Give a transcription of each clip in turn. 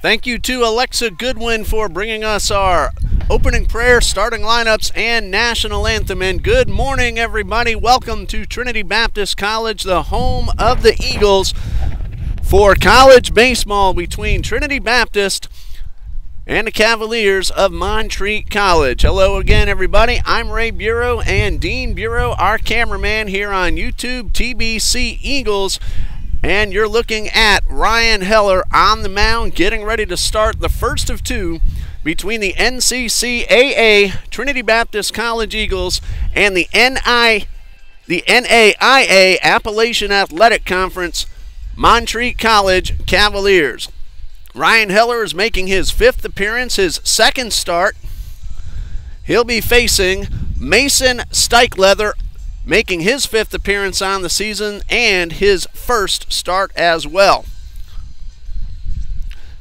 Thank you to Alexa Goodwin for bringing us our opening prayer, starting lineups, and national anthem. And good morning, everybody. Welcome to Trinity Baptist College, the home of the Eagles, for college baseball between Trinity Baptist and the Cavaliers of Montreat College. Hello again, everybody. I'm Ray Bureau, and Dean Bureau, our cameraman here on YouTube, TBC Eagles. And you're looking at Ryan Heller on the mound, getting ready to start the first of two between the NCCAA Trinity Baptist College Eagles and the NAIA Appalachian Athletic Conference Montreat College Cavaliers. Ryan Heller is making his fifth appearance, his second start. He'll be facing Mason Steichleather, making his fifth appearance on the season and his first start as well.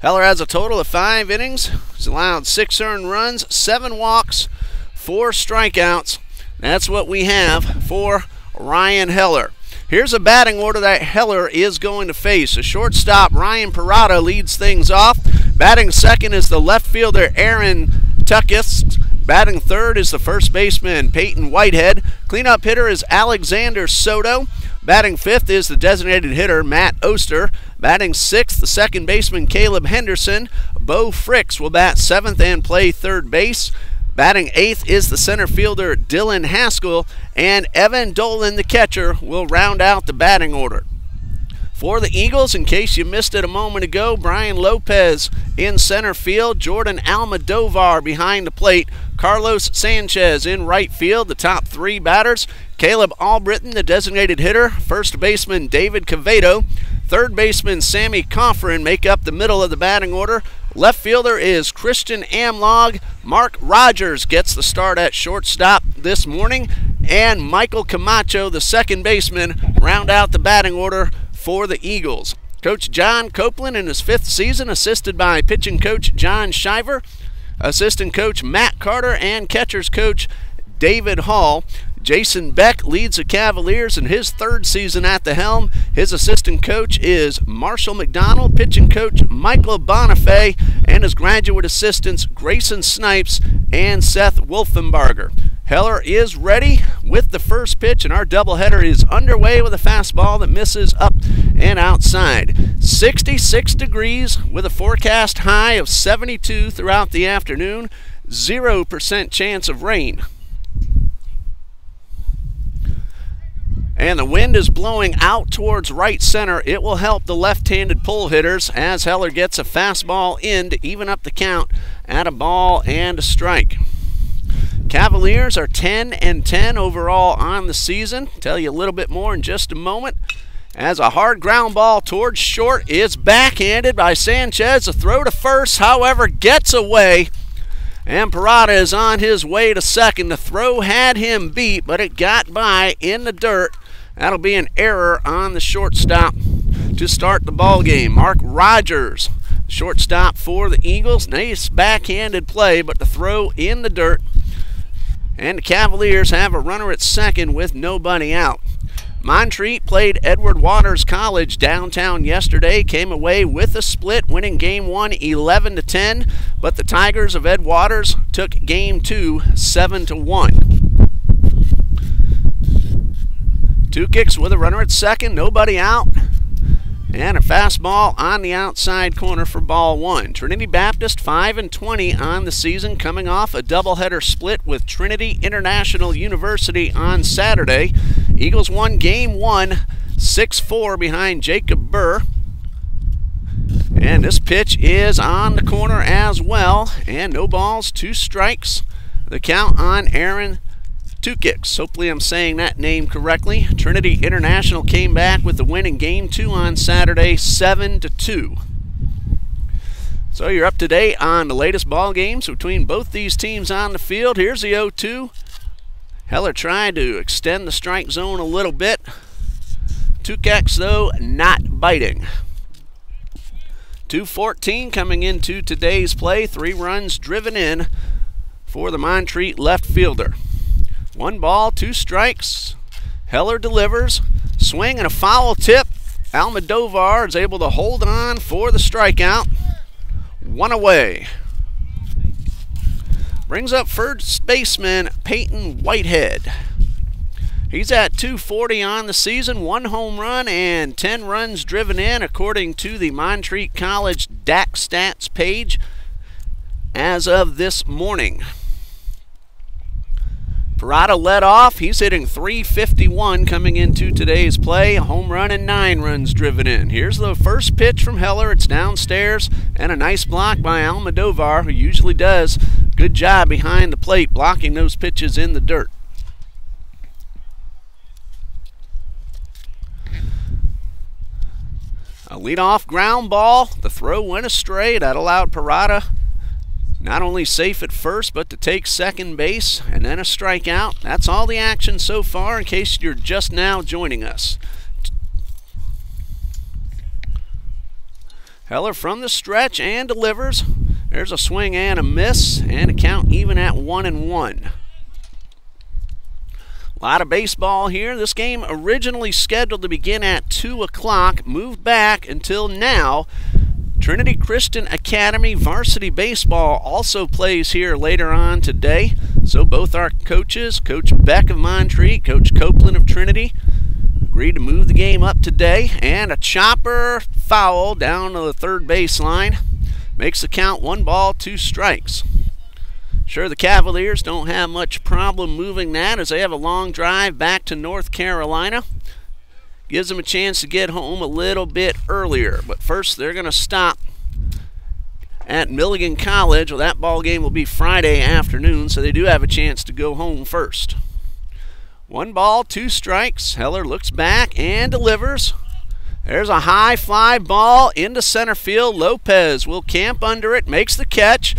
Heller has a total of 5 innings. He's allowed 6 earned runs, 7 walks, 4 strikeouts. That's what we have for Ryan Heller. Here's a batting order that Heller is going to face. A shortstop, Ryan Parada, leads things off. Batting second is the left fielder, Aaron Tuckis. Batting third is the first baseman, Peyton Whitehead. Cleanup hitter is Alexander Soto. Batting fifth is the designated hitter, Matt Oster. Batting sixth, the second baseman, Caleb Henderson. Bo Fricks will bat seventh and play third base. Batting eighth is the center fielder, Dylan Haskell. And Evan Dolan, the catcher, will round out the batting order. For the Eagles, in case you missed it a moment ago, Brian Lopez in center field, Jordan Almodovar behind the plate, Carlos Sanchez in right field, the top 3 batters, Caleb Albritton, the designated hitter, first baseman David Cavedo, third baseman Sammy Coffrin make up the middle of the batting order. Left fielder is Christian Amlog. Mark Rogers gets the start at shortstop this morning, and Michael Camacho, the second baseman, round out the batting order for the Eagles. Coach John Copeland in his 5th season, assisted by pitching coach John Shiver, assistant coach Matt Carter, and catchers coach David Hall. Jason Beck leads the Cavaliers in his 3rd season at the helm. His assistant coach is Marshall McDonald, pitching coach Michael Bonifay, and his graduate assistants Grayson Snipes and Seth Wolfenbarger. Heller is ready with the first pitch, and our doubleheader is underway with a fastball that misses up and outside. 66 degrees with a forecast high of 72 throughout the afternoon. 0% chance of rain. And the wind is blowing out towards right center. It will help the left-handed pull hitters as Heller gets a fastball in to even up the count at a ball and a strike. Cavaliers are 10-10 overall on the season. Tell you a little bit more in just a moment. As a hard ground ball towards short is backhanded by Sanchez. A throw to first, however, gets away. And Parada is on his way to second. The throw had him beat, but it got by in the dirt. That'll be an error on the shortstop to start the ball game. Mark Rogers, shortstop for the Eagles. Nice backhanded play, but the throw in the dirt. And the Cavaliers have a runner at second with nobody out. Montreat played Edward Waters College downtown yesterday, came away with a split, winning Game 1 11-10, but the Tigers of Ed Waters took Game 2 7-1. 2 kicks with a runner at second, nobody out, and a fastball on the outside corner for ball 1. Trinity Baptist 5-20 on the season, coming off a doubleheader split with Trinity International University on Saturday. Eagles won Game 1 6-4 behind Jacob Burr. And this pitch is on the corner as well, and no balls, 2 strikes. The count on Aaron Tukix. Hopefully I'm saying that name correctly. Trinity International came back with the win in Game 2 on Saturday, 7-2. So you're up to date on the latest ball games between both these teams on the field. Here's the 0-2. Heller tried to extend the strike zone a little bit. Tukix, though, not biting. 2:14 coming into today's play. 3 runs driven in for the Montreat left fielder. 1 ball, 2 strikes. Heller delivers. Swing and a foul tip. Almodovar is able to hold on for the strikeout. one away. Brings up first baseman Peyton Whitehead. He's at 240 on the season, 1 home run and 10 runs driven in, according to the Montreat College DAC stats page as of this morning. Parada led off. He's hitting .351 coming into today's play. A home run and 9 runs driven in. Here's the first pitch from Heller. It's downstairs, and a nice block by Almodovar, who usually does a good job behind the plate blocking those pitches in the dirt. A leadoff ground ball. The throw went astray. That allowed Parada not only safe at first, but to take second base, and then a strikeout. That's all the action so far, in case you're just now joining us. Heller from the stretch and delivers. There's a swing and a miss, and a count even at 1-1. A lot of baseball here. This game originally scheduled to begin at 2 o'clock, moved back until now. Trinity Christian Academy varsity baseball also plays here later on today. So both our coaches, Coach Beck of Montreat, Coach Copeland of Trinity, agreed to move the game up today. And a chopper foul down to the third baseline makes the count 1 ball, 2 strikes. Sure, the Cavaliers don't have much problem moving that, as they have a long drive back to North Carolina. Gives them a chance to get home a little bit earlier. But first, they're going to stop at Milligan College. Well, that ball game will be Friday afternoon, so they do have a chance to go home first. 1 ball, 2 strikes. Heller looks back and delivers. There's a high fly ball into center field. Lopez will camp under it, makes the catch.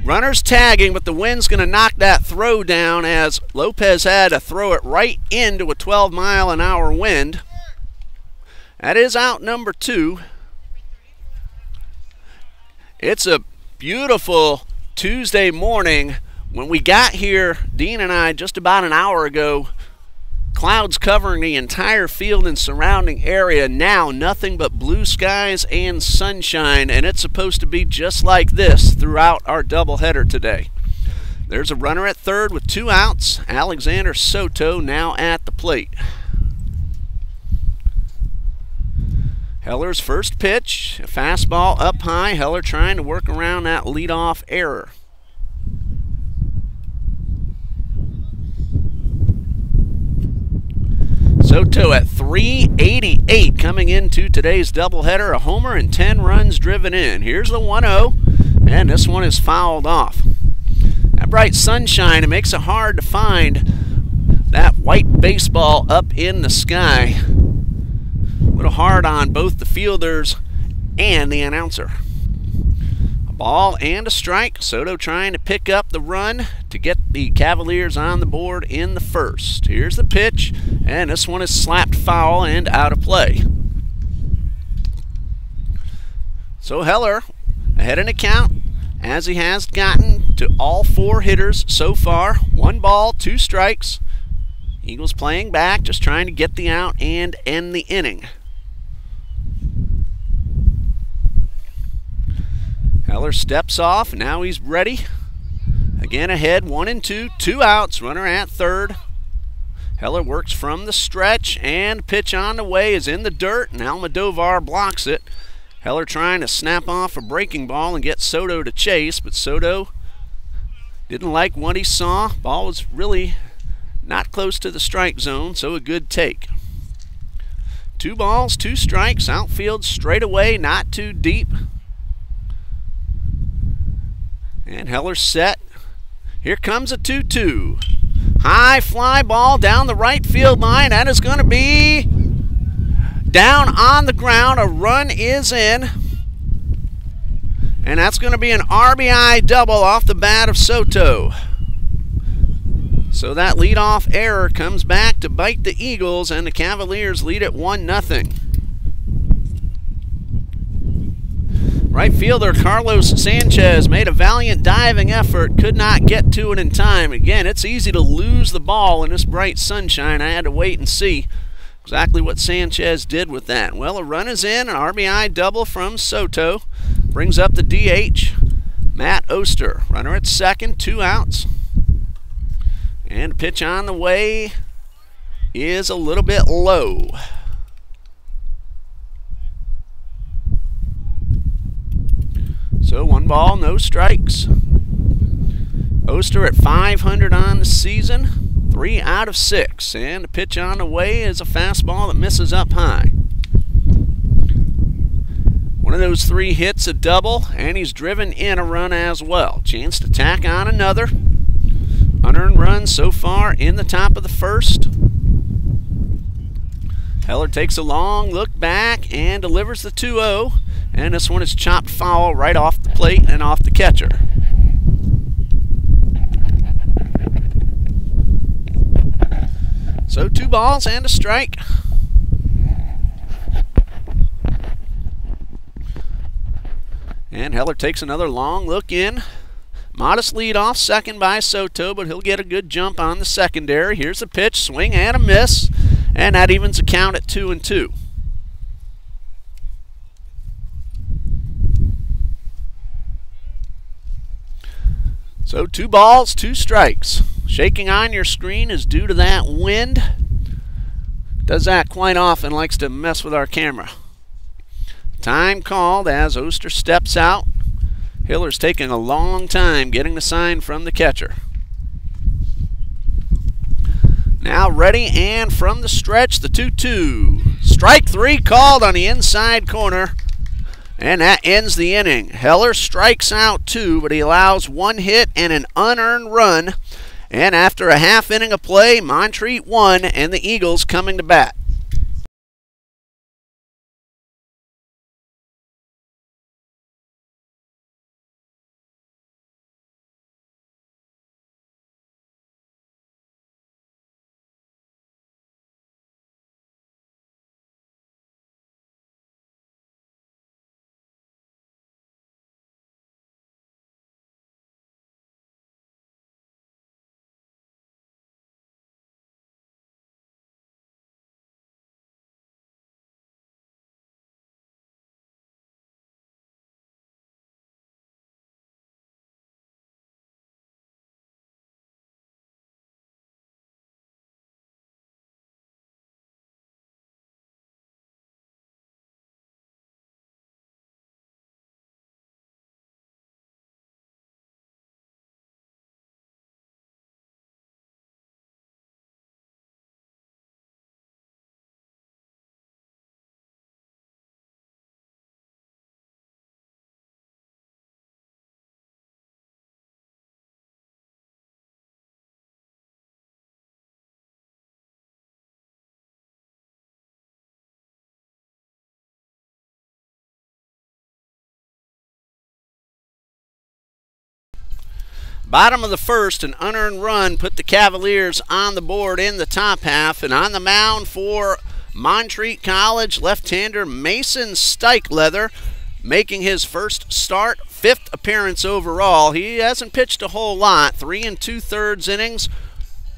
Runners tagging, but the wind's going to knock that throw down, as Lopez had to throw it right into a 12-mile-an-hour wind. That is out number 2. It's a beautiful Tuesday morning. When we got here, Dean and I, just about an hour ago, clouds covering the entire field and surrounding area. Now, nothing but blue skies and sunshine, and it's supposed to be just like this throughout our doubleheader today. There's a runner at third with 2 outs. Alexander Soto now at the plate. Heller's first pitch, a fastball up high. Heller trying to work around that leadoff error. Soto at .388 coming into today's doubleheader. A homer and 10 runs driven in. Here's the 1-0, and this one is fouled off. That bright sunshine, it makes it hard to find that white baseball up in the sky. A little hard on both the fielders and the announcer. A ball and a strike. Soto trying to pick up the run to get the Cavaliers on the board in the first. Here's the pitch, and this one is slapped foul and out of play. So Heller ahead in the count, as he has gotten to all 4 hitters so far. 1 ball, 2 strikes. Eagles playing back, just trying to get the out and end the inning. Heller steps off. Now he's ready. Again ahead, 1-2, 2 outs. Runner at third. Heller works from the stretch, and pitch on the way is in the dirt, and Almodovar blocks it. Heller trying to snap off a breaking ball and get Soto to chase, but Soto didn't like what he saw. Ball was really not close to the strike zone, so a good take. 2 balls, 2 strikes. Outfield straight away, not too deep. And Heller's set. Here comes a 2-2. High fly ball down the right field line. That is going to be down on the ground. A run is in. And that's going to be an RBI double off the bat of Soto. So that leadoff error comes back to bite the Eagles, and the Cavaliers lead at 1-0. Right fielder Carlos Sanchez made a valiant diving effort, could not get to it in time. Again, it's easy to lose the ball in this bright sunshine. I had to wait and see exactly what Sanchez did with that. Well, a run is in, an RBI double from Soto. brings up the DH, Matt Oster. Runner at second, 2 outs. And pitch on the way is a little bit low. So 1 ball, no strikes. Oster at 500 on the season, 3 out of 6. And the pitch on the way is a fastball that misses up high. One of those 3 hits a double, and he's driven in a run as well. Chance to tack on another. Unearned runs so far in the top of the first. Heller takes a long look back and delivers the 2-0. And this one is chopped foul right off the plate and off the catcher. So 2 balls and a strike. And Heller takes another long look in. Modest lead off second by Soto, but he'll get a good jump on the secondary. Here's the pitch, swing and a miss, and that evens the count at 2-2. So 2 balls, 2 strikes. Shaking on your screen is due to that wind. Does that quite often, likes to mess with our camera. Time called as Oster steps out. Hiller's taking a long time getting the sign from the catcher. Now ready, and from the stretch, the 2-2. Strike 3 called on the inside corner, and that ends the inning. Heller strikes out 2, but he allows 1 hit and an unearned run. And after a half inning of play, Montreat won, and the Eagles coming to bat. Bottom of the first, an unearned run put the Cavaliers on the board in the top half. And on the mound for Montreat College, left-hander Mason Steichleather, making his first start, 5th appearance overall. He hasn't pitched a whole lot, 3 2/3 innings.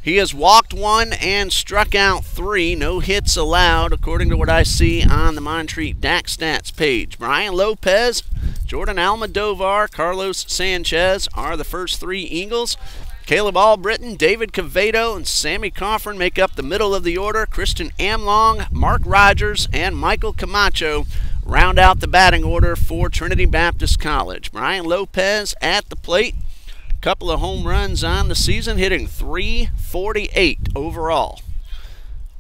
He has walked 1 and struck out 3. No hits allowed, according to what I see on the Montreat DAC Stats page. Brian Lopez, Jordan Almodovar, Carlos Sanchez are the first 3 Eagles. Caleb Albritton, David Cavedo, and Sammy Coffin make up the middle of the order. Christian Amlong, Mark Rogers, and Michael Camacho round out the batting order for Trinity Baptist College. Brian Lopez at the plate. Couple of home runs on the season, hitting .348 overall.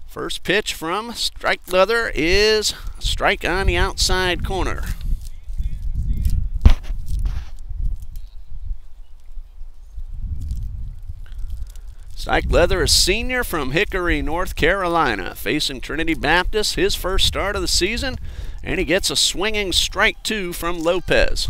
First pitch from Steichleather is a strike on the outside corner. Steichleather is senior from Hickory, North Carolina, facing Trinity Baptist, his first start of the season, and he gets a swinging strike 2 from Lopez.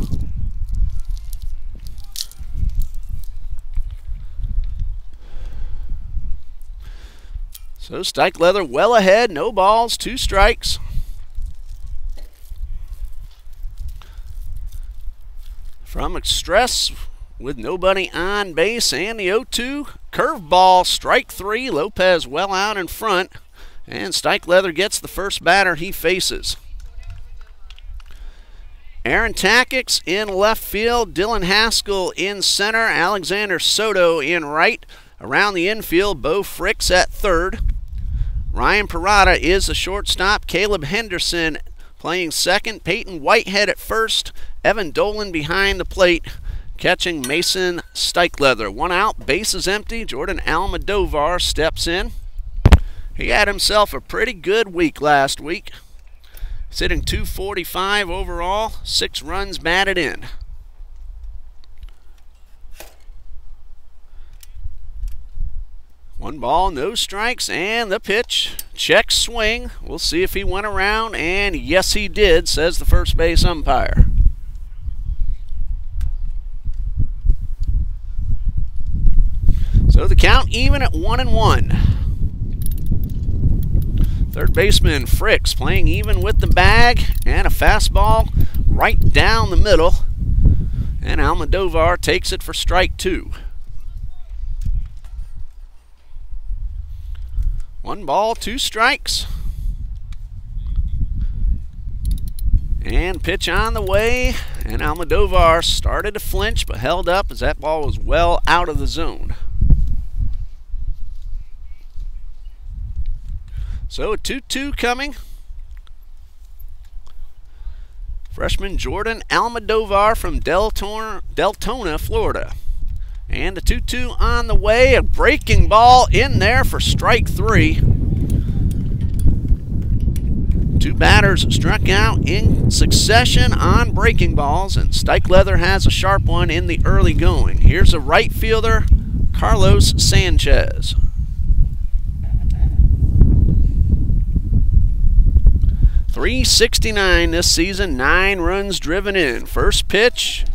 So Steichleather well ahead, no balls, 2 strikes. From stress with nobody on base and the 0-2, curveball, strike 3. Lopez well out in front, and Steichleather gets the first batter he faces. Aaron Tackix in left field, Dylan Haskell in center, Alexander Soto in right. Around the infield, Bo Fricks at third. Ryan Parada is the shortstop. Caleb Henderson playing second. Peyton Whitehead at first. Evan Dolan behind the plate, catching Mason Steichleather. One out, bases empty. Jordan Almodovar steps in. He had himself a pretty good week last week. Sitting .245 overall, 6 runs batted in. One ball, no strikes, and the pitch. Check swing. We'll see if he went around, and yes he did, says the first base umpire. So the count even at 1-1. Third baseman Fricks playing even with the bag, and a fastball right down the middle. And Almodovar takes it for strike 2. 1 ball, 2 strikes. And pitch on the way, and Almodovar started to flinch but held up as that ball was well out of the zone. So a 2-2 coming. Freshman Jordan Almodovar from Deltona, Florida. And a 2-2 on the way. A breaking ball in there for strike 3. 2 batters struck out in succession on breaking balls, and Steichleather has a sharp one in the early going. Here's a right fielder, Carlos Sanchez. .369 this season, 9 runs driven in. First pitch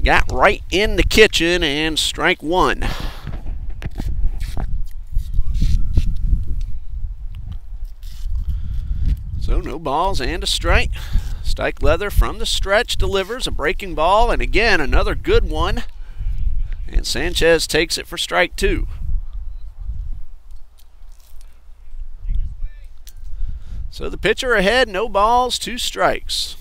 got right in the kitchen, and strike 1. So no balls and a strike. Steichleather from the stretch delivers a breaking ball, and again another good one. And Sanchez takes it for strike 2. So the pitcher ahead, no balls, 2 strikes.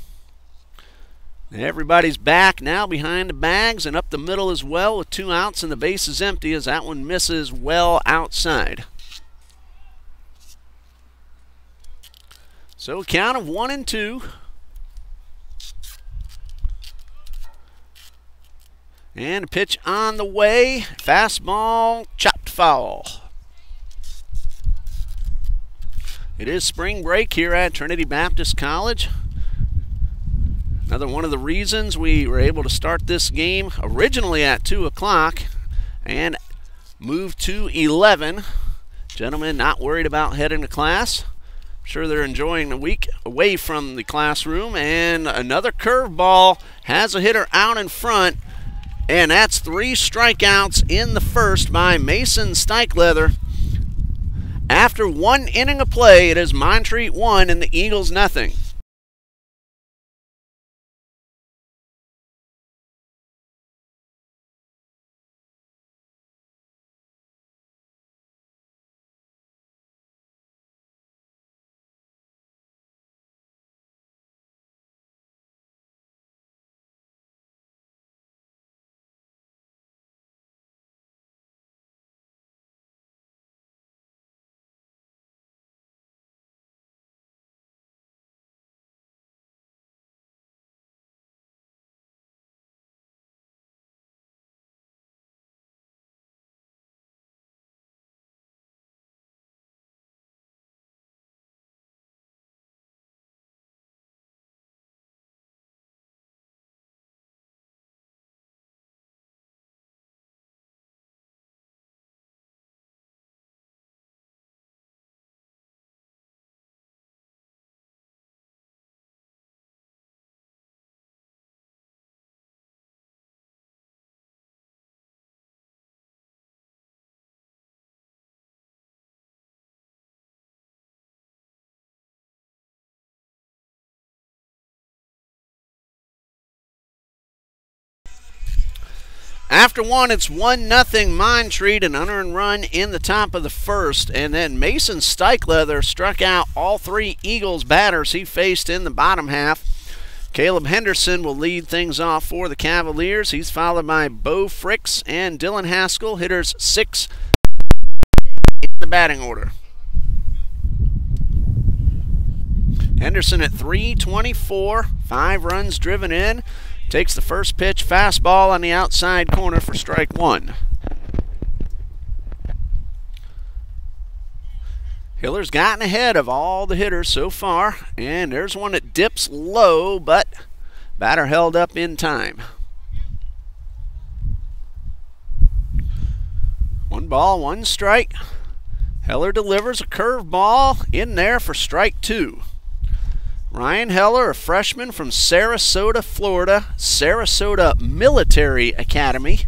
Everybody's back now behind the bags and up the middle as well with 2 outs, and the base is empty as that one misses well outside. So a count of 1-2. And a pitch on the way. Fastball, chopped foul. It is spring break here at Trinity Baptist College. Another one of the reasons we were able to start this game originally at 2 o'clock and move to 11. Gentlemen not worried about heading to class. I'm sure they're enjoying the week away from the classroom. And another curveball has a hitter out in front. And that's 3 strikeouts in the first by Mason Steichleather. After 1 inning of play, it is Montreat 1 and the Eagles nothing. After 1, it's 1-0 Montreat, an unearned run in the top of the first. And then Mason Steichleather struck out all 3 Eagles batters he faced in the bottom half. Caleb Henderson will lead things off for the Cavaliers. He's followed by Bo Fricks and Dylan Haskell, hitters 6 in the batting order. Henderson at .324, 5 runs driven in. Takes the first pitch, fastball on the outside corner for strike 1. Hiller's gotten ahead of all the hitters so far, and there's one that dips low, but batter held up in time. 1 ball, 1 strike. Heller delivers a curveball in there for strike 2. Ryan Heller, a freshman from Sarasota, Florida, Sarasota Military Academy.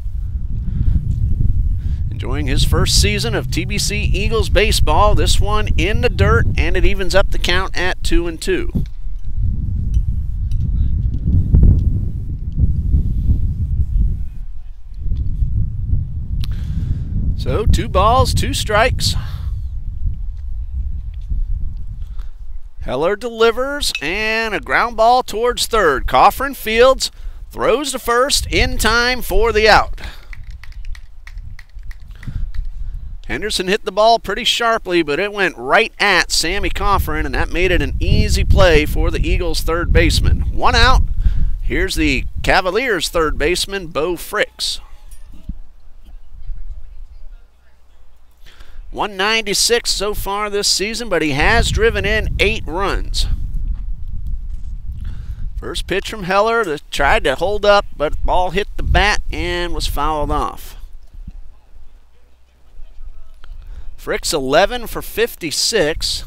Enjoying his first season of TBC Eagles baseball. This one in the dirt, and it evens up the count at 2-2. So 2 balls, 2 strikes. Heller delivers, and a ground ball towards third. Coffrin fields, throws to first in time for the out. Henderson hit the ball pretty sharply, but it went right at Sammy Coffrin, and that made it an easy play for the Eagles' third baseman. 1 out. Here's the Cavaliers' third baseman, Bo Fricks. 196 so far this season, but he has driven in 8 runs. First pitch from Heller that tried to hold up, but the ball hit the bat and was fouled off. Fricks 11 for 56.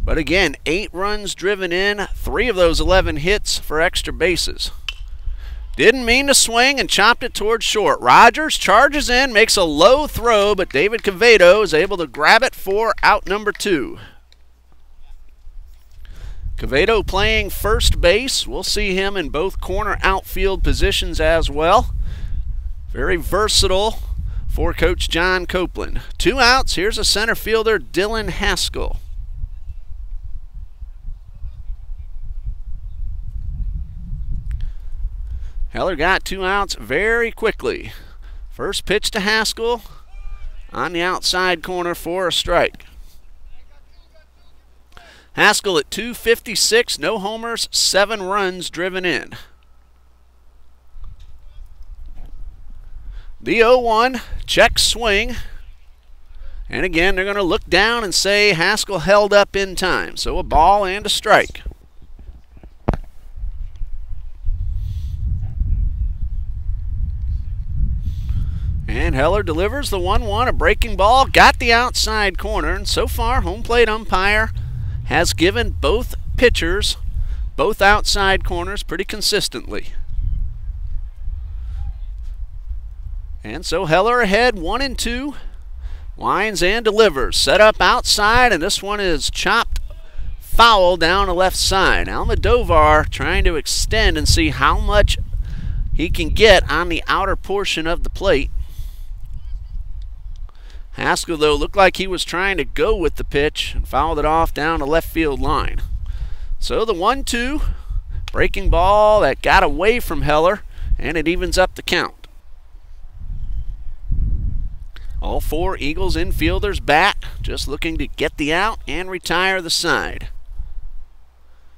But again, 8 runs driven in, 3 of those 11 hits for extra bases. Didn't mean to swing and chopped it towards short. Rogers charges in, makes a low throw, but David Quevedo is able to grab it for out number 2. Quevedo playing first base. We'll see him in both corner outfield positions as well. Very versatile for Coach John Copeland. 2 outs. Here's a center fielder, Dylan Haskell. Heller got 2 outs very quickly. First pitch to Haskell on the outside corner for a strike. Haskell at .256, no homers, 7 runs driven in. The 0-1, check swing. And again, they're going to look down and say Haskell held up in time. So a ball and a strike. And Heller delivers the 1-1, a breaking ball, got the outside corner, and so far home plate umpire has given both pitchers both outside corners pretty consistently. And so Heller ahead 1-2, winds and delivers, set up outside, and this one is chopped foul down the left side. Almodovar trying to extend and see how much he can get on the outer portion of the plate. Haskell, though, looked like he was trying to go with the pitch and fouled it off down the left field line. So the 1-2, breaking ball that got away from Heller, and it evens up the count. All 4 Eagles infielders bat, just looking to get the out and retire the side.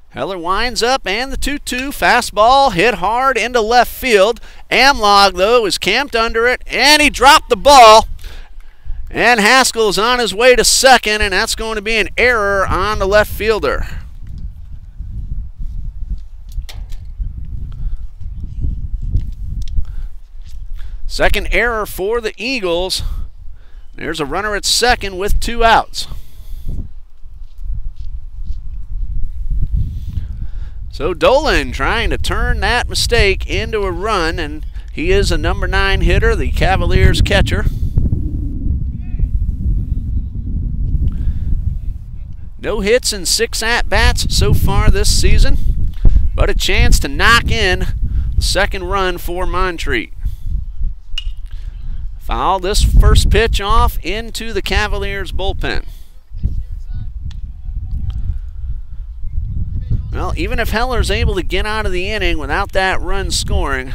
Heller winds up, and the 2-2 fastball hit hard into left field. Amlog, though, is camped under it, and he dropped the ball. And Haskell is on his way to second, and that's going to be an error on the left fielder. Second error for the Eagles. There's a runner at second with 2 outs. So Dolan trying to turn that mistake into a run, and he is a number 9 hitter, the Cavaliers catcher. No hits and 6 at-bats so far this season, but a chance to knock in the second run for Montreat. Foul this first pitch off into the Cavaliers bullpen. Well, even if Heller's able to get out of the inning without that run scoring,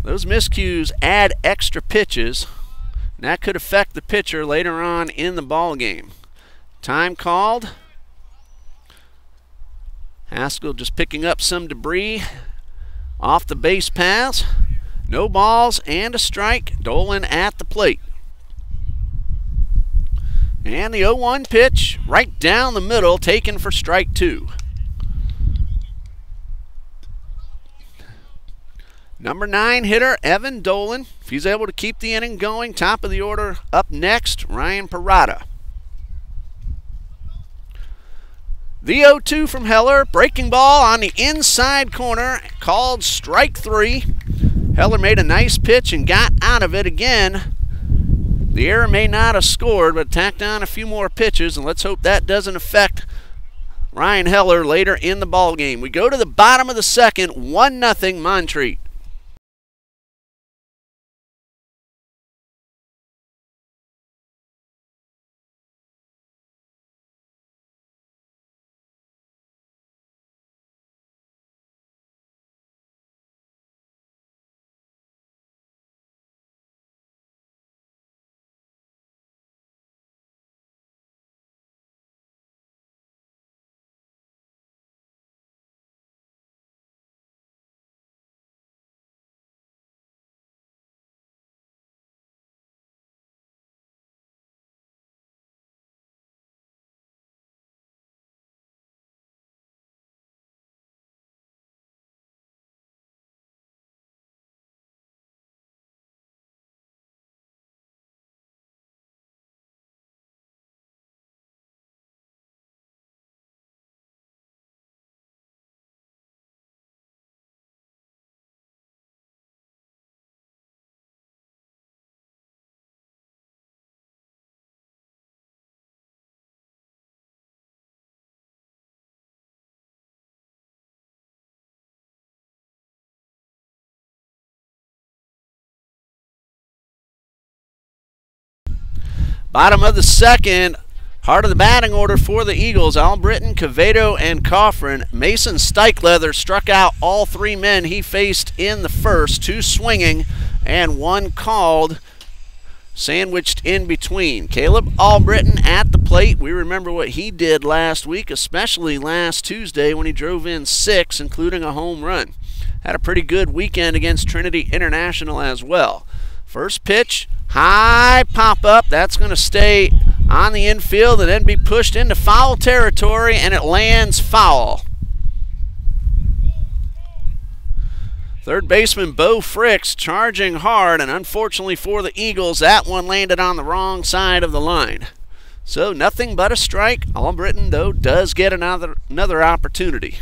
those miscues add extra pitches, and that could affect the pitcher later on in the ball game. Time called. Haskell just picking up some debris off the base paths. No balls and a strike. Dolan at the plate. And the 0-1 pitch right down the middle, taken for strike 2. Number 9 hitter, Evan Dolan. If he's able to keep the inning going, top of the order up next, Ryan Parada. The 0-2 from Heller, breaking ball on the inside corner, called strike 3. Heller made a nice pitch and got out of it again. The error may not have scored, but tacked on a few more pitches, and let's hope that doesn't affect Ryan Heller later in the ball game. We go to the bottom of the second, 1-0 Montreat. Bottom of the second, heart of the batting order for the Eagles, Albritton, Quevedo, and Coffrin. Mason Steichleather struck out all 3 men he faced in the first, 2 swinging and 1 called, sandwiched in between. Caleb Albritton at the plate. We remember what he did last week, especially last Tuesday when he drove in 6, including a home run. Had a pretty good weekend against Trinity International as well. First pitch, high pop-up. That's going to stay on the infield and then be pushed into foul territory, and it lands foul. Third baseman Bo Fricks charging hard, and unfortunately for the Eagles, that one landed on the wrong side of the line. So nothing but a strike. Albritton, though, does get another opportunity.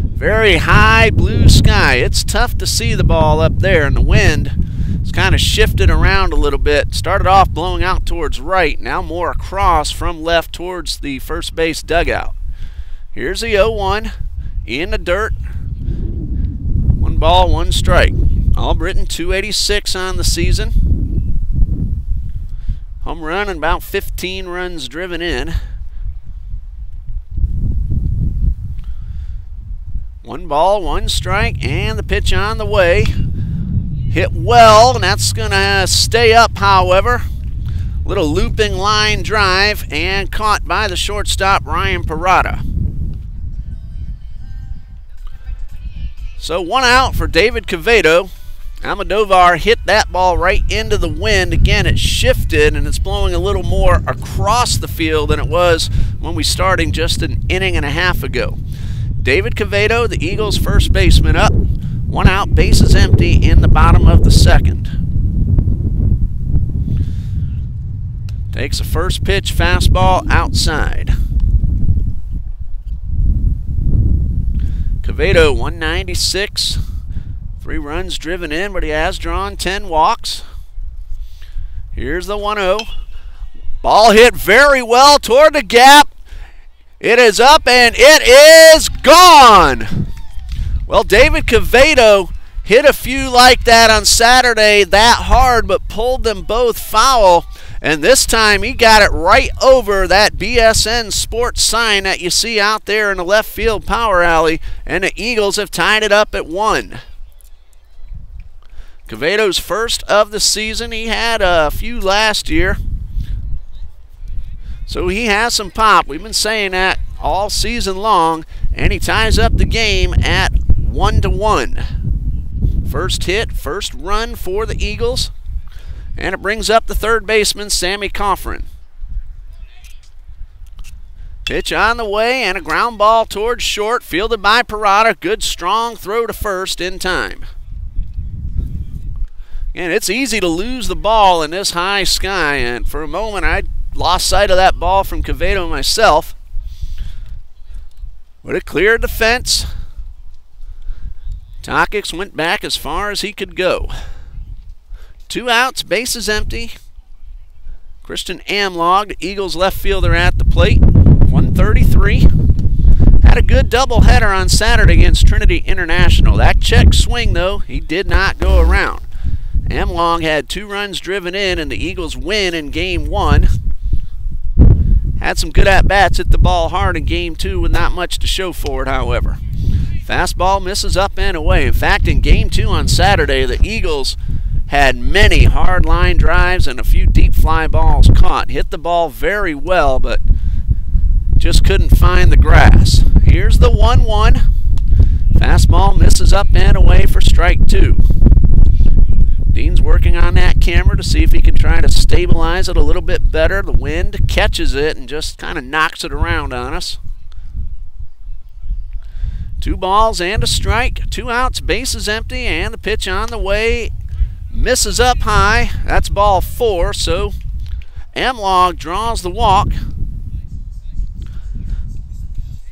Very high blue sky. It's tough to see the ball up there, and the wind has kind of shifted around a little bit. Started off blowing out towards right, now more across from left towards the first base dugout. Here's the 0-1 in the dirt. 1 ball, 1 strike. Albritton 286 on the season. Home run and about 15 runs driven in. 1 ball, 1 strike, and the pitch on the way. Hit well, and that's going to stay up, however. Little looping line drive, and caught by the shortstop, Ryan Parada. So 1 out for David Quevedo. Almodovar hit that ball right into the wind. Again, it shifted, and it's blowing a little more across the field than it was when we started just an inning and a half ago. David Quevedo, the Eagles' first baseman, up. 1 out, bases empty in the bottom of the second. Takes a first pitch fastball outside. Quevedo, 196. 3 runs driven in, but he has drawn 10 walks. Here's the 1-0. Ball hit very well toward the gap. It is up, and it is gone. Well, David Quevedo hit a few like that on Saturday that hard, but pulled them both foul. And this time he got it right over that BSN Sports sign that you see out there in the left field power alley, and the Eagles have tied it up at 1. Queveto's first of the season. He had a few last year, so he has some pop. We've been saying that all season long, and he ties up the game at 1-1. First hit, first run for the Eagles. And it brings up the third baseman, Sammy Coffrin. Pitch on the way and a ground ball towards short, fielded by Parada. Good strong throw to first in time. And it's easy to lose the ball in this high sky, and for a moment I lost sight of that ball from Quevedo myself. But it cleared the fence. Takix went back as far as he could go. 2 outs, bases empty. Christian Amlog, the Eagles left fielder, at the plate. 133. Had a good doubleheader on Saturday against Trinity International. That check swing, though, he did not go around. Amlog had 2 runs driven in, and the Eagles win in Game 1. Had some good at-bats, hit the ball hard in Game 2 with not much to show for it, however. Fastball misses up and away. In fact, in Game 2 on Saturday, the Eagles had many hard line drives and a few deep fly balls caught. Hit the ball very well, but just couldn't find the grass. Here's the 1-1. Fastball misses up and away for strike 2. Dean's working on that camera to see if he can try to stabilize it a little bit better. The wind catches it and just kind of knocks it around on us. 2 balls and a strike. 2 outs, bases empty, and the pitch on the way. Misses up high. That's ball 4, so Amlog draws the walk.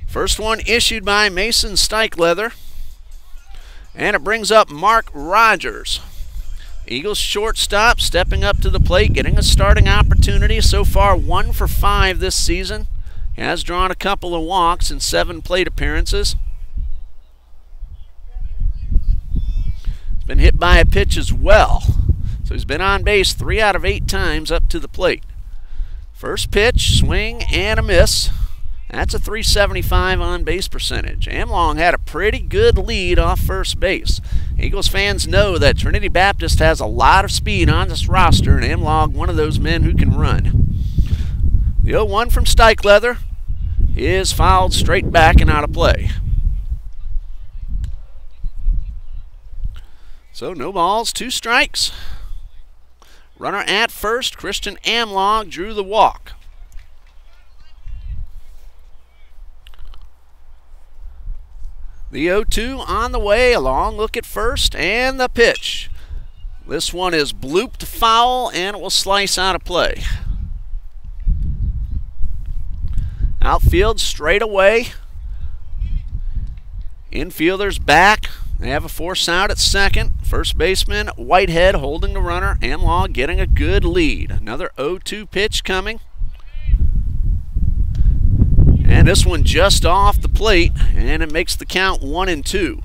First one issued by Mason Steichleather. And it brings up Mark Rogers. Eagles shortstop stepping up to the plate, getting a starting opportunity. So far 1 for 5 this season. He has drawn a couple of walks in 7 plate appearances. Been hit by a pitch as well. So he's been on base 3 out of 8 times up to the plate. First pitch, swing and a miss. That's a .375 on base percentage. Amlog had a pretty good lead off first base. Eagles fans know that Trinity Baptist has a lot of speed on this roster, and Amlog one of those men who can run. The 0-1 from Steichleather is fouled straight back and out of play. So no balls, 2 strikes. Runner at first, Christian Amlog drew the walk. The 0-2 on the way, a long look at first, and the pitch. This one is blooped foul, and it will slice out of play. Outfield straight away. Infielders back. They have a force out at second. First baseman Whitehead holding the runner. Amlog getting a good lead. Another 0-2 pitch coming. And this one just off the plate, and it makes the count 1-2.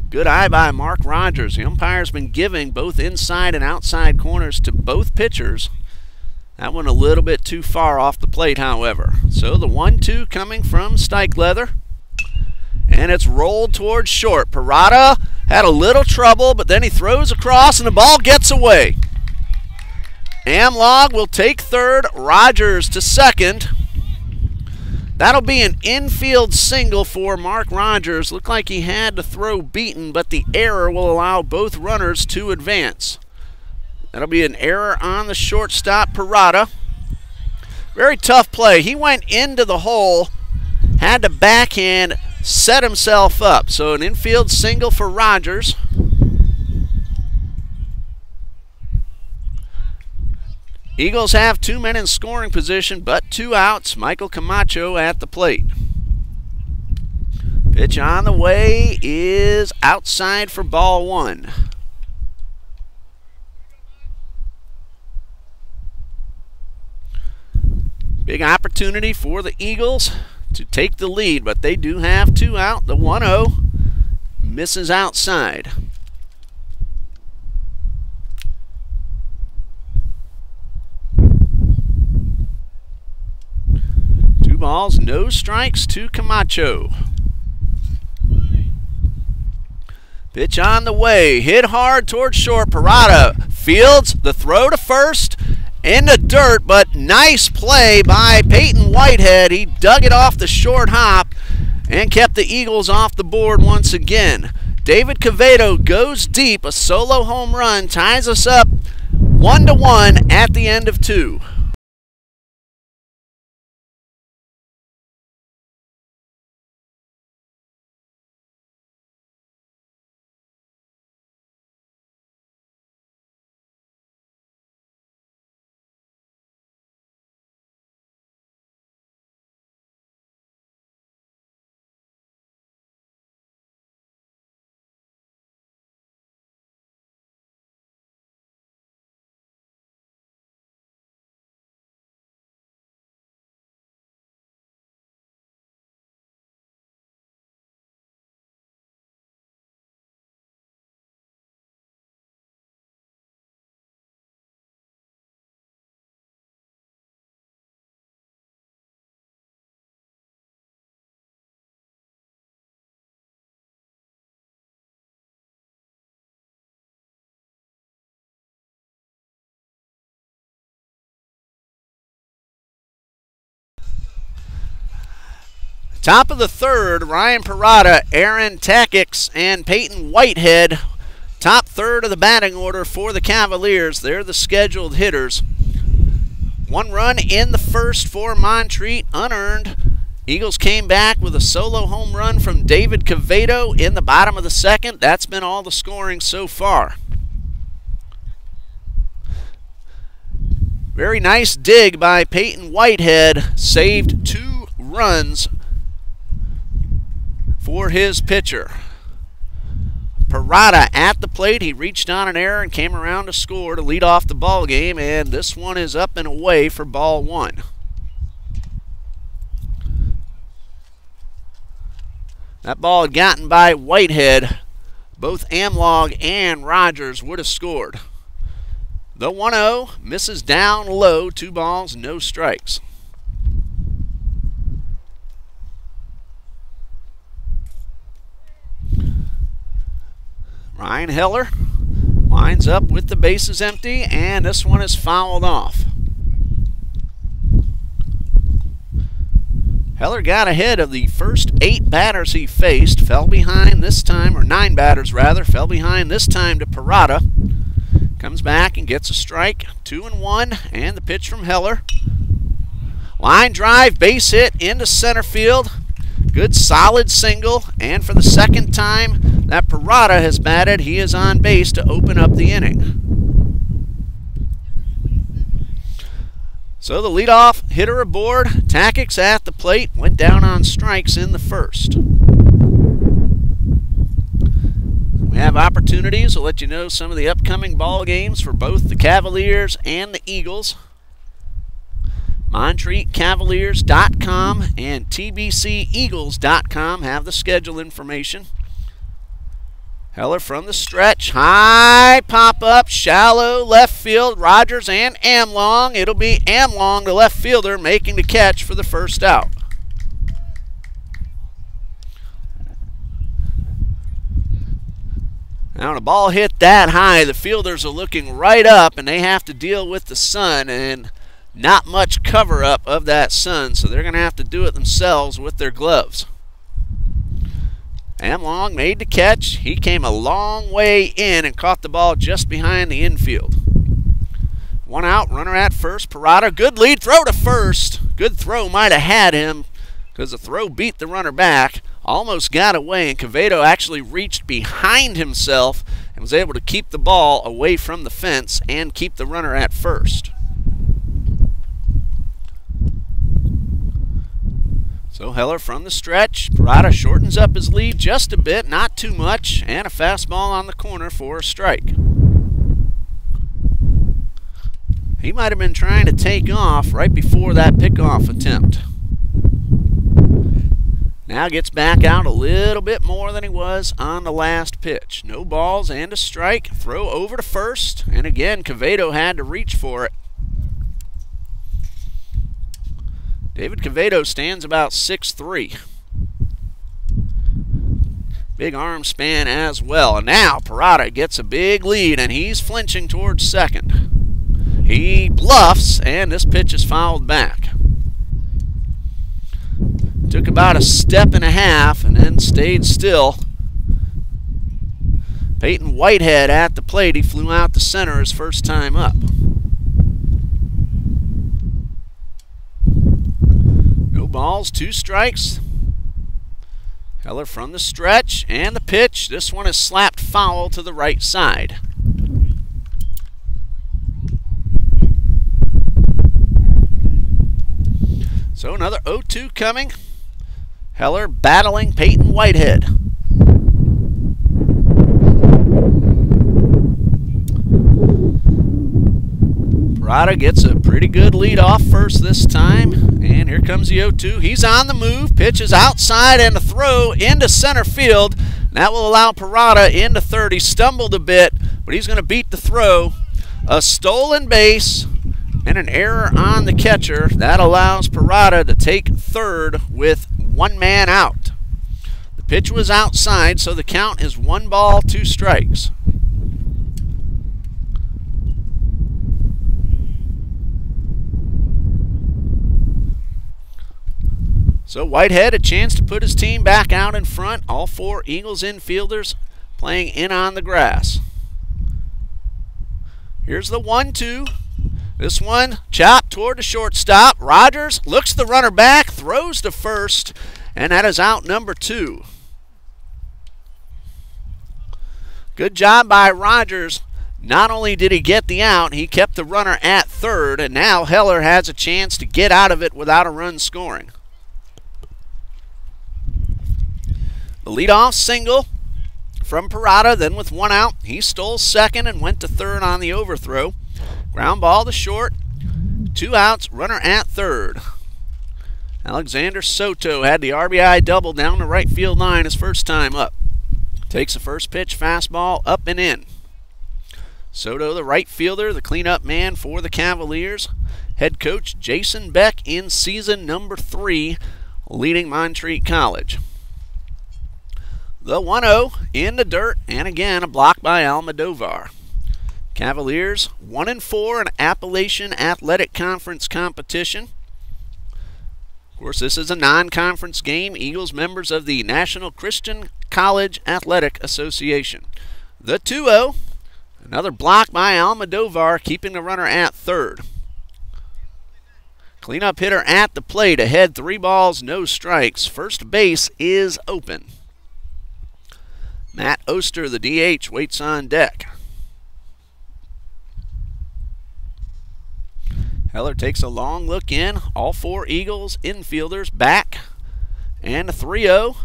Good eye by Mark Rogers. The umpire's been giving both inside and outside corners to both pitchers. That one a little bit too far off the plate, however. So the 1-2 coming from Steichleather. And it's rolled towards short. Parada had a little trouble, but then he throws across and the ball gets away. Amlog will take third, Rogers to second. That'll be an infield single for Mark Rogers. Looked like he had the throw beaten, but the error will allow both runners to advance. That'll be an error on the shortstop, Parada. Very tough play. He went into the hole, had to backhand, set himself up. So an infield single for Rogers. Eagles have 2 men in scoring position, but 2 outs. Michael Camacho at the plate. Pitch on the way is outside for ball 1. Big opportunity for the Eagles to take the lead, but they do have 2 out. The 1-0 misses outside. balls, no strikes to Camacho. Pitch on the way, hit hard towards short. Parada fields the throw to first in the dirt, but nice play by Peyton Whitehead. He dug it off the short hop and kept the Eagles off the board once again. David Quevedo goes deep, a solo home run, ties us up 1-1 at the end of 2. Top of the third, Ryan Parada, Aaron Takix, and Peyton Whitehead. Top third of the batting order for the Cavaliers. They're the scheduled hitters. 1 run in the first for Montreat, unearned. Eagles came back with a solo home run from David Quevedo in the bottom of the second. That's been all the scoring so far. Very nice dig by Peyton Whitehead. Saved 2 runs for his pitcher. Parada at the plate. He reached on an error and came around to score to lead off the ball game, and this one is up and away for ball 1. That ball had gotten by Whitehead. Both Amlog and Rogers would have scored. The 1-0 misses down low, 2 balls, no strikes. Ryan Heller winds up with the bases empty, and this one is fouled off. Heller got ahead of the first 8 batters he faced, fell behind this time, or 9 batters rather, fell behind this time to Parada. Comes back and gets a strike, 2-1, and the pitch from Heller. Line drive, base hit into center field. Good solid single, and for the second time that Parada has batted, he is on base to open up the inning. So the leadoff hitter aboard, Takix at the plate, went down on strikes in the first. We have opportunities. We'll let you know some of the upcoming ball games for both the Cavaliers and the Eagles. MontreatCavaliers.com and TBCEagles.com have the schedule information. Heller from the stretch, high pop-up, shallow left field, Rogers and Amlong. It'll be Amlong, the left fielder, making the catch for the first out. Now when a ball hit that high, the fielders are looking right up, and they have to deal with the sun, and not much cover-up of that sun, so they're going to have to do it themselves with their gloves. Amlong made the catch. He came a long way in and caught the ball just behind the infield. 1 out, runner at first. Parada, good lead throw to first. Good throw, might have had him because the throw beat the runner back. Almost got away, and Quevedo actually reached behind himself and was able to keep the ball away from the fence and keep the runner at first. So Heller from the stretch. Parada shortens up his lead just a bit, not too much, and a fastball on the corner for a strike. He might have been trying to take off right before that pickoff attempt. Now gets back out a little bit more than he was on the last pitch. No balls and a strike. Throw over to first, and again Quevedo had to reach for it. David Quevedo stands about 6'3". Big arm span as well. And now Parada gets a big lead, and he's flinching towards second. He bluffs, and this pitch is fouled back. Took about a step and a half and then stayed still. Peyton Whitehead at the plate. He flew out the center his first time up. No balls, 2 strikes. Heller from the stretch, and the pitch. This one is slapped foul to the right side. So another 0-2 coming. Heller battling Peyton Whitehead. Parada gets a pretty good lead off first this time, and here comes the 0-2. He's on the move, pitches outside and a throw into center field. That will allow Parada into third. He stumbled a bit, but he's going to beat the throw. A stolen base and an error on the catcher. That allows Parada to take third with 1 man out. The pitch was outside, so the count is 1 ball, 2 strikes. So Whitehead a chance to put his team back out in front. All 4 Eagles infielders playing in on the grass. Here's the 1-2. This one chopped toward the shortstop. Rogers looks the runner back, throws to first, and that is out number 2. Good job by Rogers. Not only did he get the out, he kept the runner at third, and now Heller has a chance to get out of it without a run scoring. The leadoff single from Parada, then with 1 out, he stole second and went to third on the overthrow. Ground ball to short, 2 outs, runner at third. Alexander Soto had the RBI double down the right field line his first time up. Takes the first pitch fastball up and in. Soto, the right fielder, the cleanup man for the Cavaliers. Head coach Jason Beck in season number 3, leading Montreat College. The 1-0 in the dirt, and again a block by Almodovar. Cavaliers 1-4 in Appalachian Athletic Conference competition. Of course, this is a non-conference game. Eagles members of the National Christian College Athletic Association. The 2-0, another block by Almodovar, keeping the runner at third. Cleanup hitter at the plate, ahead 3 balls, no strikes. First base is open. Matt Oster, the DH, waits on deck. Heller takes a long look in. All 4 Eagles infielders back. And a 3-0.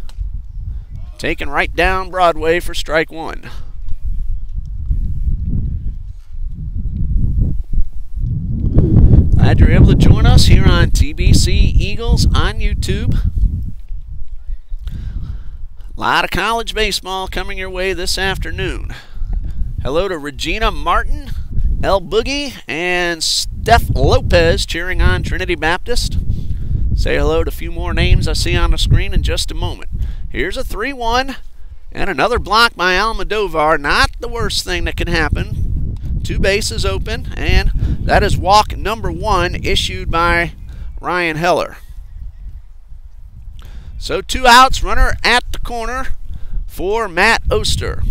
Taken right down Broadway for strike 1. Glad you're able to join us here on TBC Eagles on YouTube. A lot of college baseball coming your way this afternoon. Hello to Regina Martin, El Boogie, and Steph Lopez cheering on Trinity Baptist. Say hello to a few more names I see on the screen in just a moment. Here's a 3-1 and another block by Almodovar. Not the worst thing that can happen. 2 bases open, and that is walk number 1 issued by Ryan Heller. So 2 outs, runner at the corner for Matt Oster.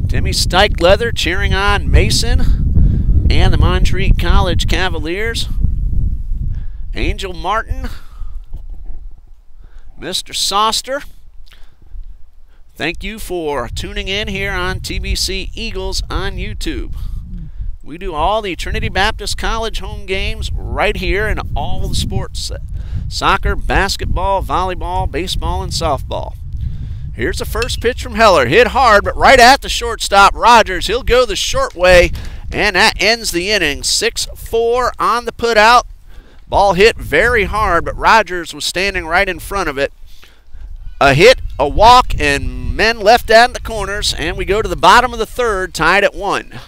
Timmy Stikelether cheering on Mason and the Montreat College Cavaliers. Angel Martin, Mr. Soster. Thank you for tuning in here on TBC Eagles on YouTube. We do all the Trinity Baptist College home games right here in all the sports. Soccer, basketball, volleyball, baseball, and softball. Here's the first pitch from Heller. Hit hard, but right at the shortstop, Rogers. He'll go the short way, and that ends the inning. 6-4 on the putout. Ball hit very hard, but Rogers was standing right in front of it. A hit, a walk, and men left out in the corners, and we go to the bottom of the third, tied at 1.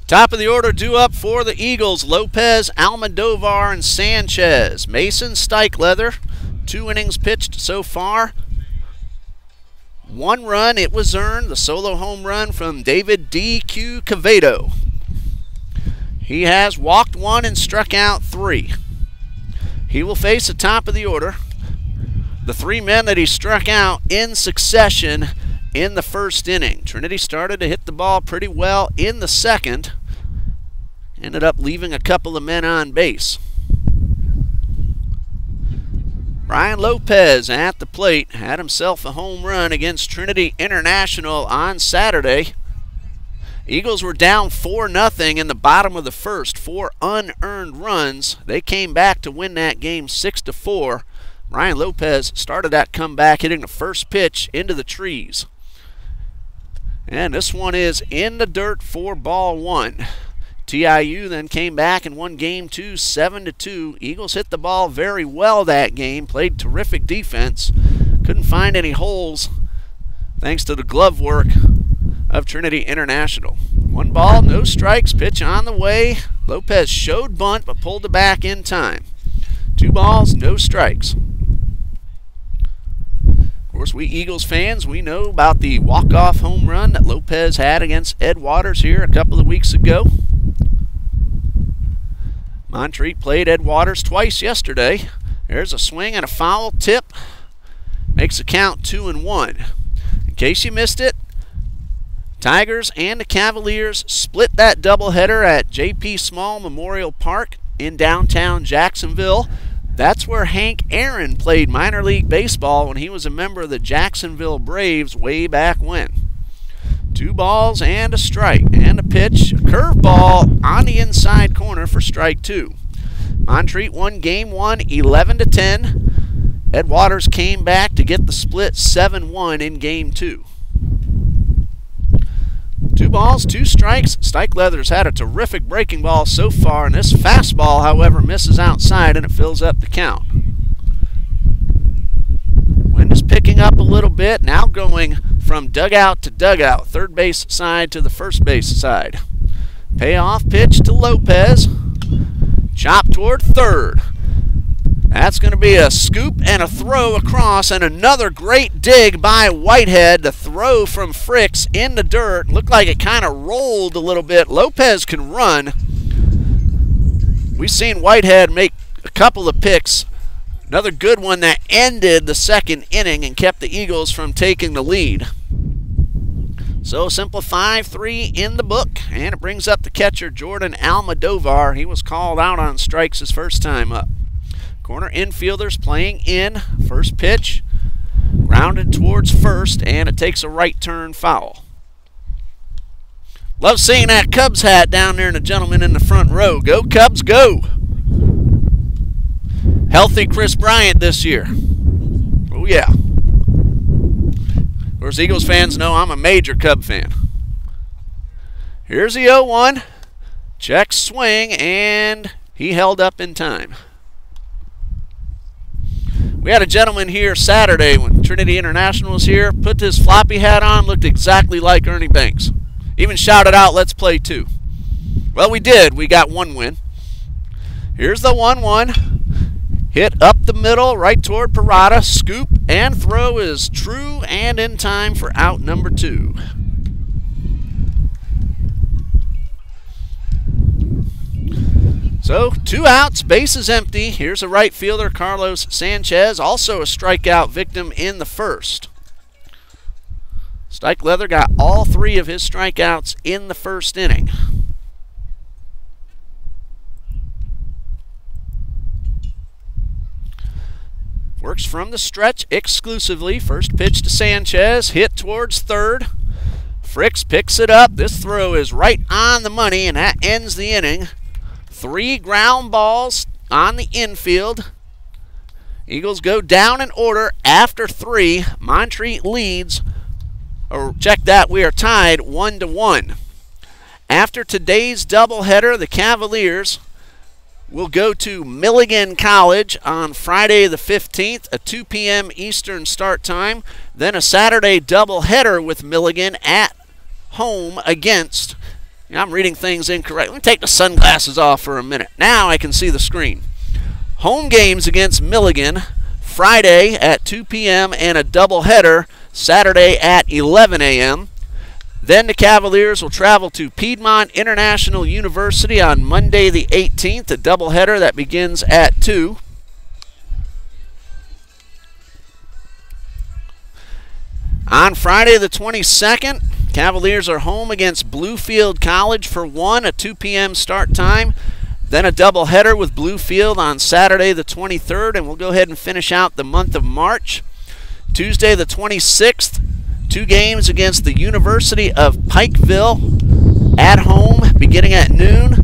Top of the order due up for the Eagles: Lopez, Almodovar, and Sanchez. Mason, Steichleather, 2 innings pitched so far. 1 run, it was earned, the solo home run from David D.Q. Quevedo. He has walked 1 and struck out 3. He will face the top of the order. The 3 men that he struck out in succession in the first inning. Trinity started to hit the ball pretty well in the second. Ended up leaving a couple of men on base. Brian Lopez at the plate had himself a home run against Trinity International on Saturday. Eagles were down 4-0 in the bottom of the first, 4 unearned runs. They came back to win that game 6-4. Brian Lopez started that comeback hitting the first pitch into the trees. And this one is in the dirt for ball 1. TIU then came back and won game 2, 7-2. Eagles hit the ball very well that game, played terrific defense. Couldn't find any holes thanks to the glove work of Trinity International. 1 ball, no strikes, pitch on the way. Lopez showed bunt but pulled it back in time. 2 balls, no strikes. Of course, we Eagles fans, we know about the walk-off home run that Lopez had against Ed Waters here a couple of weeks ago. Montreat played Ed Waters twice yesterday. There's a swing and a foul tip. Makes the count 2-1. In case you missed it, Tigers and the Cavaliers split that doubleheader at J.P. Small Memorial Park in downtown Jacksonville. That's where Hank Aaron played minor league baseball when he was a member of the Jacksonville Braves way back when. 2 balls and a strike, and a pitch, a curveball on the inside corner for strike 2. Montreat won game 1, 11-10. Ed Waters came back to get the split 7-1 in game 2. 2 balls, 2 strikes. Steichleather's had a terrific breaking ball so far, and this fastball, however, misses outside and it fills up the count. Wind is picking up a little bit, now going from dugout to dugout, third base side to the first base side. Payoff pitch to Lopez. Chop toward third. That's going to be a scoop and a throw across, and another great dig by Whitehead. The throw from Fricks in the dirt. Looked like it kind of rolled a little bit. Lopez can run. We've seen Whitehead make a couple of picks. Another good one that ended the second inning and kept the Eagles from taking the lead. So simple 5-3 in the book, and it brings up the catcher Jordan Almodovar. He was called out on strikes his first time up. Corner infielders playing in. First pitch, grounded towards first, and it takes a right turn foul. Love seeing that Cubs hat down there and the gentleman in the front row. Go Cubs, go! Healthy Chris Bryant this year. Oh yeah. Of course, Eagles fans know I'm a major Cub fan. Here's the 0-1. Check swing, and he held up in time. We had a gentleman here Saturday when Trinity International was here, put his floppy hat on, looked exactly like Ernie Banks. Even shouted out, "Let's play 2." Well, we did. We got 1 win. Here's the 1-1. Hit up the middle, right toward Parada. Scoop and throw is true and in time for out number 2. So 2 outs, bases empty. Here's a right fielder, Carlos Sanchez, also a strikeout victim in the first. Steichleather got all 3 of his strikeouts in the first inning. Works from the stretch exclusively. First pitch to Sanchez, hit towards third. Fricks picks it up. This throw is right on the money, and that ends the inning. 3 ground balls on the infield. Eagles go down in order after 3. Montreat leads, or check that, we are tied 1-1. After today's doubleheader, the Cavaliers will go to Milligan College on Friday the 15th, a 2 p.m. Eastern start time. Then a Saturday doubleheader with Milligan at home against I'm reading things incorrect. Let me take the sunglasses off for a minute. Now I can see the screen. Home games against Milligan Friday at 2 p.m. and a doubleheader Saturday at 11 a.m. Then the Cavaliers will travel to Piedmont International University on Monday the 18th, a doubleheader that begins at 2. On Friday the 22nd, Cavaliers are home against Bluefield College for 1, a 2 p.m. start time. Then a doubleheader with Bluefield on Saturday the 23rd, and we'll go ahead and finish out the month of March. Tuesday the 26th, 2 games against the University of Pikeville at home beginning at noon.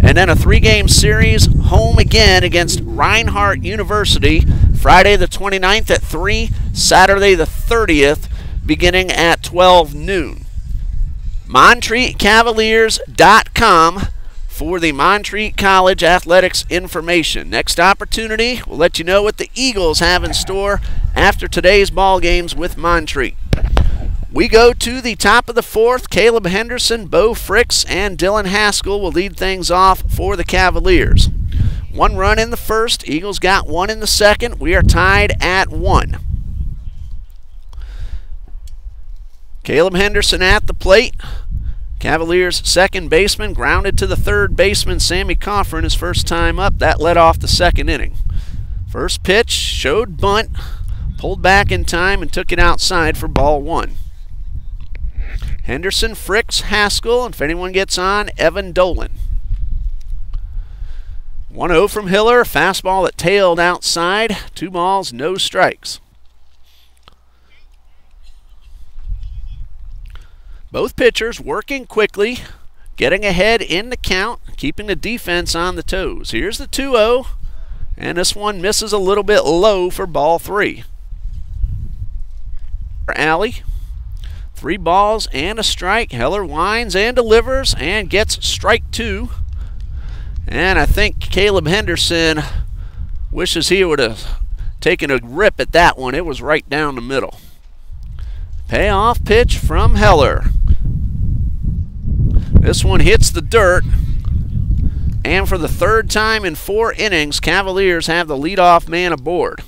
And then a 3-game series home again against Reinhardt University Friday the 29th at 3, Saturday the 30th beginning at 12 noon. MontreatCavaliers.com for the Montreat College athletics information. Next opportunity, we'll let you know what the Eagles have in store after today's ball games with Montreat. We go to the top of the 4th. Caleb Henderson, Bo Fricks, and Dylan Haskell will lead things off for the Cavaliers. 1 run in the first. Eagles got 1 in the second. We are tied at 1. Caleb Henderson at the plate. Cavaliers second baseman grounded to the third baseman, Sammy Coffrin, his first time up. That led off the second inning. First pitch showed bunt, pulled back in time and took it outside for ball 1. Henderson, Fricks, Haskell, and if anyone gets on, Evan Dolan. 1-0 from Hiller, fastball that tailed outside. 2 balls, no strikes. Both pitchers working quickly, getting ahead in the count, keeping the defense on the toes. Here's the 2-0, and this one misses a little bit low for ball 3. Alley, 3 balls and a strike. Heller winds and delivers and gets strike 2. And I think Caleb Henderson wishes he would have taken a rip at that one. It was right down the middle. Payoff pitch from Heller. This one hits the dirt. And for the 3rd time in 4 innings, Cavaliers have the leadoff man aboard.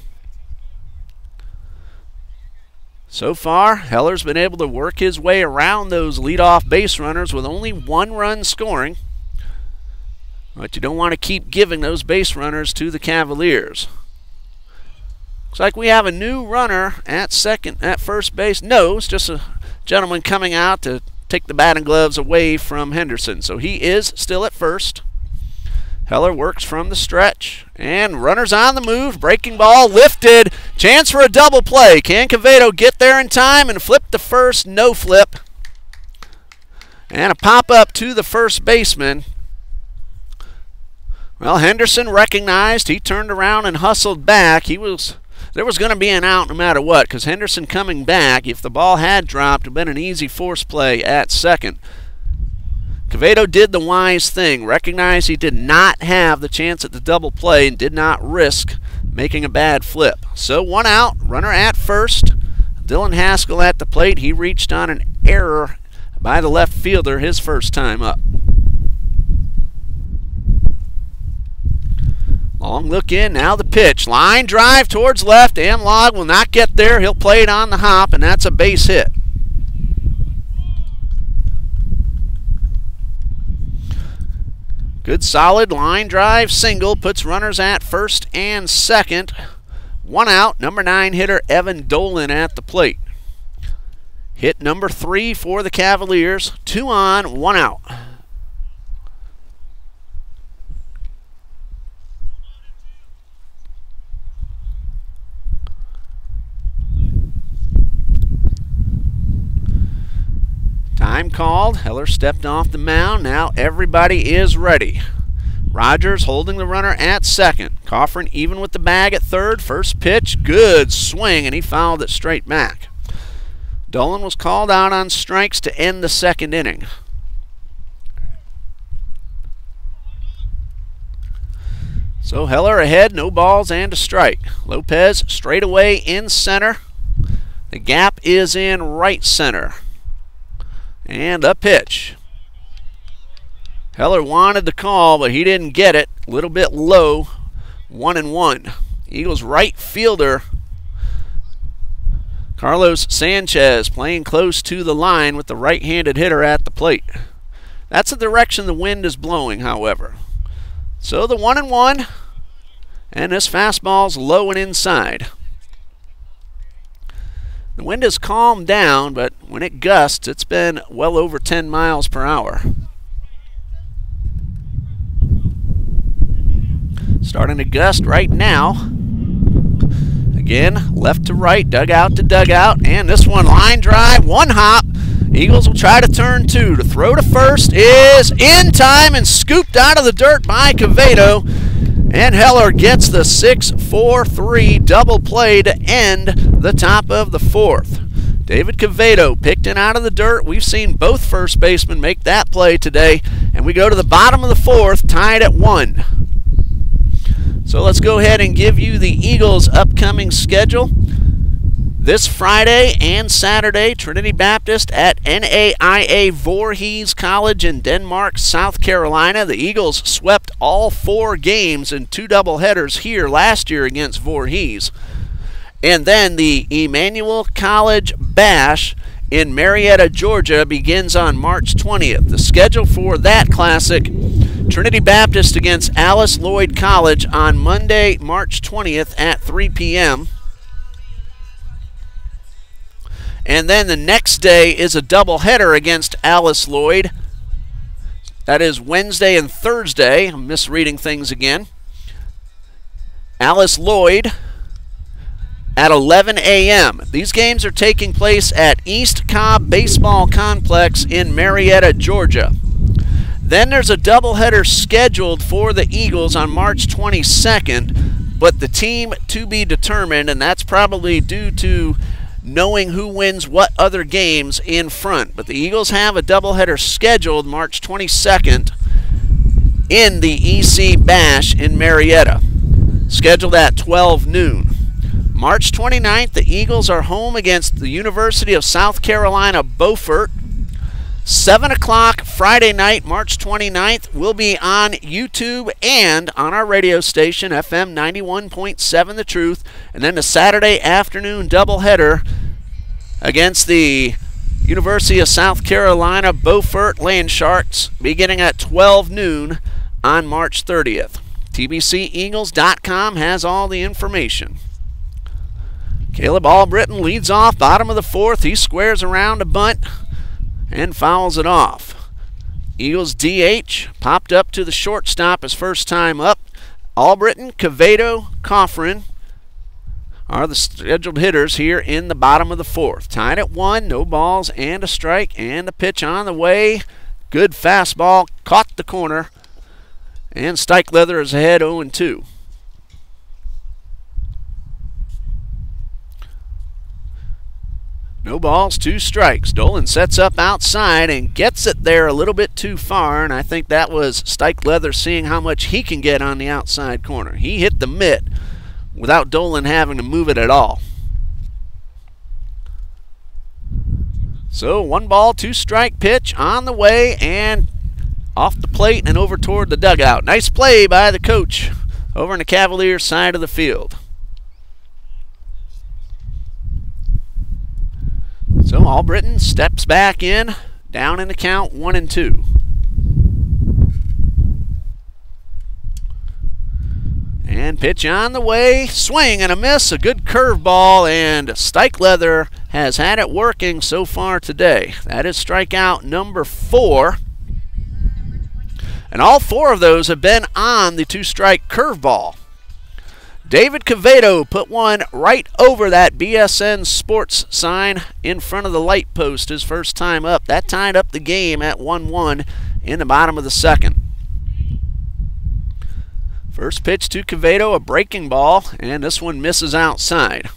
So far, Heller's been able to work his way around those leadoff base runners with only 1 run scoring. But you don't want to keep giving those base runners to the Cavaliers. Looks like we have a new runner at first base. No, it's just a gentleman coming out to take the batting gloves away from Henderson. So he is still at first. Heller works from the stretch. And runners on the move. Breaking ball lifted. Chance for a double play. Can Quevedo get there in time and flip to first? No flip. And a pop-up to the first baseman. Well, Henderson recognized. He turned around and hustled back. There was going to be an out no matter what, because Henderson coming back, if the ball had dropped, it would have been an easy force play at second. Quevedo did the wise thing, recognized he did not have the chance at the double play and did not risk making a bad flip. So 1 out, runner at first. Dylan Haskell at the plate. He reached on an error by the left fielder his first time up. Long look in, now the pitch. Line drive towards left. Amlog will not get there. He'll play it on the hop, and that's a base hit. Good solid line drive single. Puts runners at first and second. 1 out. Number 9 hitter Evan Dolan at the plate. Hit number 3 for the Cavaliers. 2 on, 1 out. Time called. Heller stepped off the mound. Now everybody is ready. Rogers holding the runner at second. Coffrin even with the bag at third. First pitch, good swing, and he fouled it straight back. Dolan was called out on strikes to end the second inning. So Heller ahead, no balls and a strike. Lopez straight away in center. The gap is in right center. And a pitch. Heller wanted the call, but he didn't get it. A little bit low, 1-1. Eagles right fielder Carlos Sanchez playing close to the line with the right-handed hitter at the plate. That's the direction the wind is blowing, however. So the 1-1, and this fastball's low and inside. The wind has calmed down, but when it gusts, it's been well over 10 miles per hour. Starting to gust right now. Again, left to right, dugout to dugout, and this one line drive, one hop. Eagles will try to turn two. To throw to first is in time and scooped out of the dirt by Quevedo. And Heller gets the 6-4-3 double play to end the top of the fourth. David Quevedo picked it out of the dirt. We've seen both first basemen make that play today. And we go to the bottom of the fourth, tied at 1. So let's go ahead and give you the Eagles' upcoming schedule. This Friday and Saturday, Trinity Baptist at NAIA Voorhees College in Denmark, South Carolina. The Eagles swept all 4 games in 2 doubleheaders here last year against Voorhees. And then the Emmanuel College Bash in Marietta, Georgia begins on March 20th. The schedule for that classic: Trinity Baptist against Alice Lloyd College on Monday, March 20th at 3 p.m. And then the next day is a doubleheader against Alice Lloyd. That is Wednesday and Thursday. I'm misreading things again. Alice Lloyd at 11 a.m. These games are taking place at East Cobb Baseball Complex in Marietta, Georgia. Then there's a doubleheader scheduled for the Eagles on March 22nd, but the team to be determined, and that's probably due to knowing who wins what other games in front. But the Eagles have a doubleheader scheduled March 22nd in the EC Bash in Marietta, scheduled at 12 noon. March 29th, the Eagles are home against the University of South Carolina Beaufort. 7 o'clock Friday night, March 29th, will be on YouTube and on our radio station, FM 91.7 The Truth. And then the Saturday afternoon doubleheader against the University of South Carolina Beaufort Land Sharks beginning at 12 noon on March 30th. TBCEagles.com has all the information. Caleb Albritton leads off, bottom of the fourth. He squares around a bunt and fouls it off. Eagles DH popped up to the shortstop his first time up. Albritton, Quevedo, Coffrin are the scheduled hitters here in the bottom of the fourth. Tied at 1, no balls and a strike, and the pitch on the way. Good fastball, caught the corner, and Steichleather is ahead 0-2. No balls, 2 strikes. Dolan sets up outside and gets it there a little bit too far, and I think that was Steichleather seeing how much he can get on the outside corner. He hit the mitt without Dolan having to move it at all. So 1 ball, 2 strike pitch on the way and off the plate and over toward the dugout. Nice play by the coach over on the Cavaliers side of the field. So Albritton steps back in, down in the count, 1-2. And pitch on the way, swing and a miss, a good curveball, and Steichleather has had it working so far today. That is strikeout number 4. And all 4 of those have been on the 2-strike curveball. David Quevedo put one right over that BSN Sports sign in front of the light post his first time up. That tied up the game at 1-1 in the bottom of the second. First pitch to Quevedo, a breaking ball, and this one misses outside.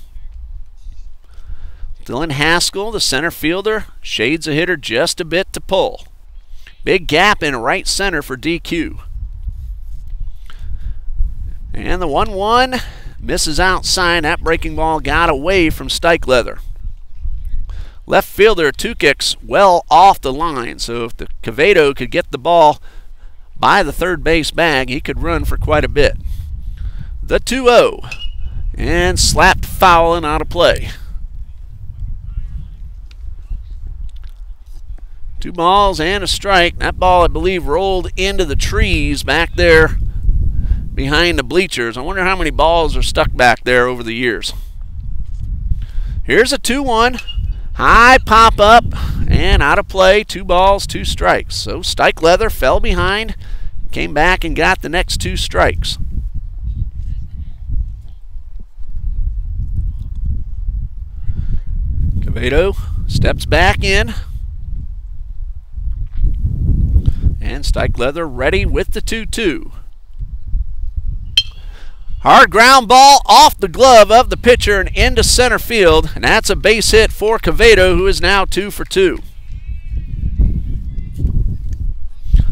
Dylan Haskell, the center fielder, shades a hitter just a bit to pull. Big gap in right center for DQ. And the 1-1 misses outside. That breaking ball got away from Steichleather. Left fielder Tukic's well off the line, so if the Quevedo could get the ball by the third base bag. He could run for quite a bit. The 2-0. And slapped foul and out of play. 2 balls and a strike. That ball, I believe, rolled into the trees back there behind the bleachers. I wonder how many balls are stuck back there over the years. Here's a 2-1. High pop up and out of play. 2 balls, 2 strikes. So Stikelether fell behind, came back and got the next 2 strikes. Quevedo steps back in. And Stikelether ready with the 2-2. Hard ground ball off the glove of the pitcher and into center field. And that's a base hit for Quevedo, who is now 2 for 2.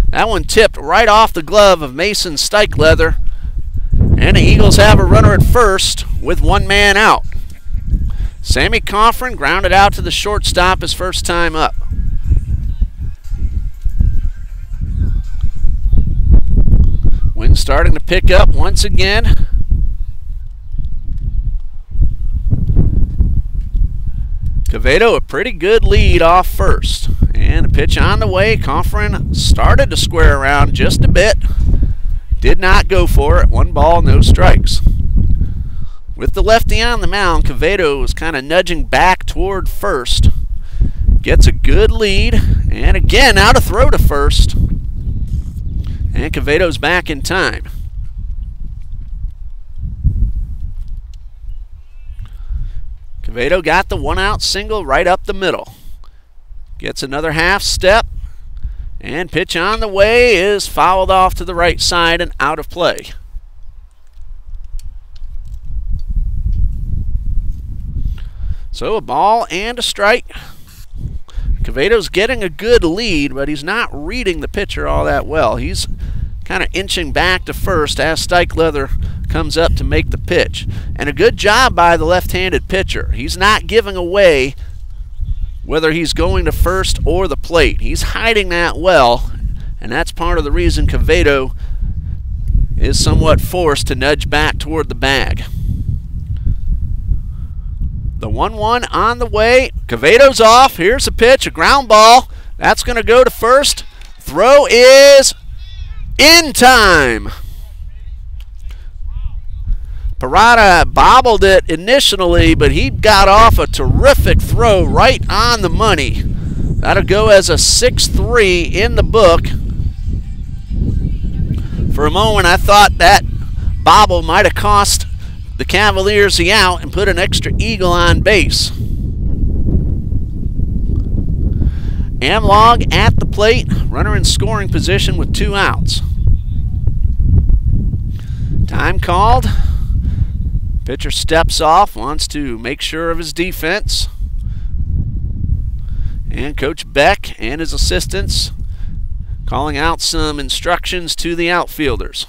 That one tipped right off the glove of Mason Stikelether. And the Eagles have a runner at first with 1 man out. Sammy Coffrin grounded out to the shortstop his first time up. Wind starting to pick up once again. Quevedo a pretty good lead off first. And a pitch on the way. Coffrin started to square around just a bit. Did not go for it. 1 ball, no strikes. With the lefty on the mound, Quevedo was kind of nudging back toward first. Gets a good lead. And again, out of throw to first. And Quevedo's back in time. Quevedo got the 1-out single right up the middle. Gets another half step. And pitch on the way is fouled off to the right side and out of play. So a ball and a strike. Quevedo's getting a good lead, but he's not reading the pitcher all that well. He's kind of inching back to first as Stikelether comes up to make the pitch. And a good job by the left-handed pitcher. He's not giving away whether he's going to first or the plate. He's hiding that well, and that's part of the reason Quevedo is somewhat forced to nudge back toward the bag. The 1-1 on the way. Quevedo's off. Here's a pitch, a ground ball. That's going to go to first. Throw is in time. Parada bobbled it initially, but he got off a terrific throw right on the money. That'll go as a 6-3 in the book. For a moment, I thought that bobble might have cost the Cavaliers the out and put an extra eagle on base. Amlog at the plate, runner in scoring position with 2 outs. Time called. Pitcher steps off, wants to make sure of his defense. And Coach Beck and his assistants calling out some instructions to the outfielders.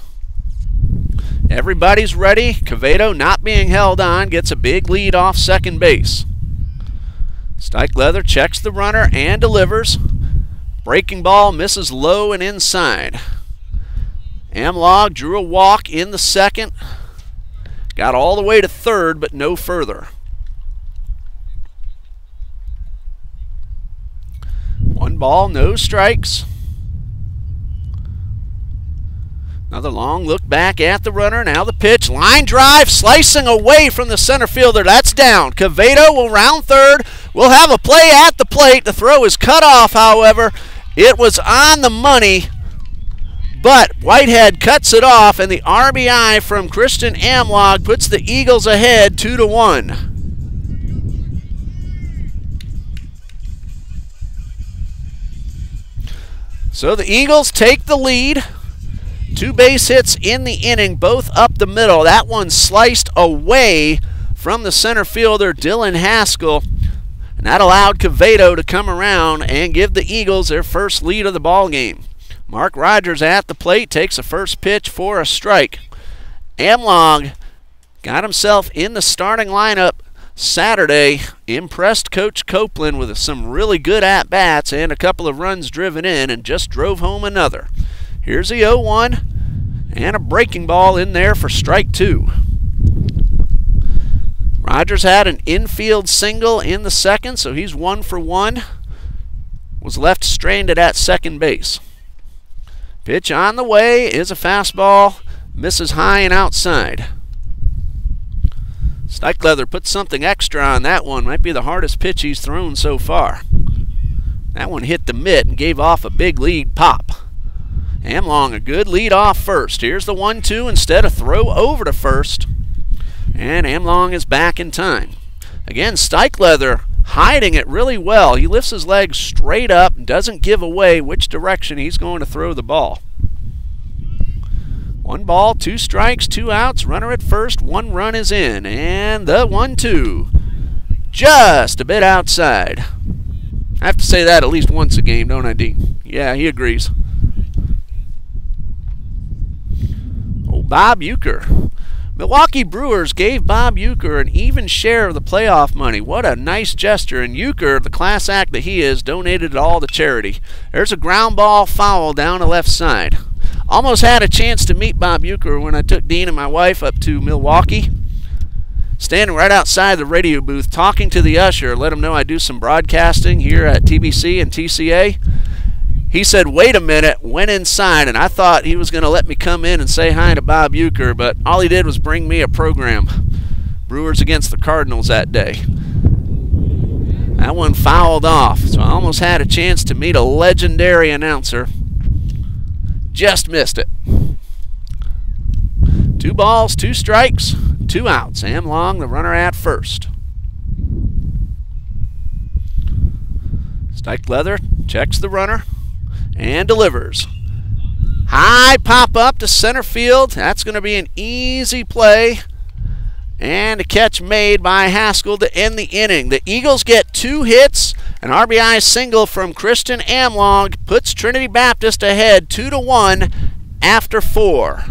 Everybody's ready. Quevedo, not being held on, gets a big lead off second base. Stikelether checks the runner and delivers. Breaking ball misses low and inside. Amlog drew a walk in the second. Got all the way to third, but no further. 1 ball, no strikes. Another long look back at the runner. Now the pitch. Line drive, slicing away from the center fielder. That's down. Quevedo will round third. We'll have a play at the plate. The throw is cut off, however. It was on the money, but Whitehead cuts it off, and the RBI from Christian Amlog puts the Eagles ahead 2-1. So the Eagles take the lead. 2 base hits in the inning, both up the middle. That one sliced away from the center fielder, Dylan Haskell. And that allowed Quevedo to come around and give the Eagles their first lead of the ball game. Mark Rogers at the plate takes a first pitch for a strike. Amlog got himself in the starting lineup Saturday. Impressed Coach Copeland with some really good at-bats and a couple of runs driven in, and just drove home another. Here's the 0-1 and a breaking ball in there for strike 2. Rogers had an infield single in the second, so he's 1 for 1. Was left stranded at second base. Pitch on the way is a fastball. Misses high and outside. Steichleather put something extra on that one. Might be the hardest pitch he's thrown so far. That one hit the mitt and gave off a big lead pop. Amlong, a good lead off first. Here's the 1-2 instead of throw over to first. And Amlong is back in time. Again, Steichleather hiding it really well. He lifts his legs straight up and doesn't give away which direction he's going to throw the ball. 1 ball, 2 strikes, 2 outs, runner at first, 1 run is in. And the 1-2, just a bit outside. I have to say that at least once a game, don't I, Dean? Yeah, he agrees. Oh, Bob Uecker. Milwaukee Brewers gave Bob Uecker an even share of the playoff money. What a nice gesture. And Uecker, the class act that he is, donated it all to charity. There's a ground ball foul down the left side. Almost had a chance to meet Bob Uecker when I took Dean and my wife up to Milwaukee. Standing right outside the radio booth talking to the usher, let him know I do some broadcasting here at TBC and TCA. He said, wait a minute, went inside, and I thought he was going to let me come in and say hi to Bob Uecker, but all he did was bring me a program. Brewers against the Cardinals that day. That one fouled off, so I almost had a chance to meet a legendary announcer. Just missed it. 2 balls, 2 strikes, 2 outs. Amlong, the runner at first. Steichleather checks the runner and delivers. High pop up to center field. That's going to be an easy play. And a catch made by Haskell to end the inning. The Eagles get 2 hits. An RBI single from Christian Amlong puts Trinity Baptist ahead 2-1 after 4.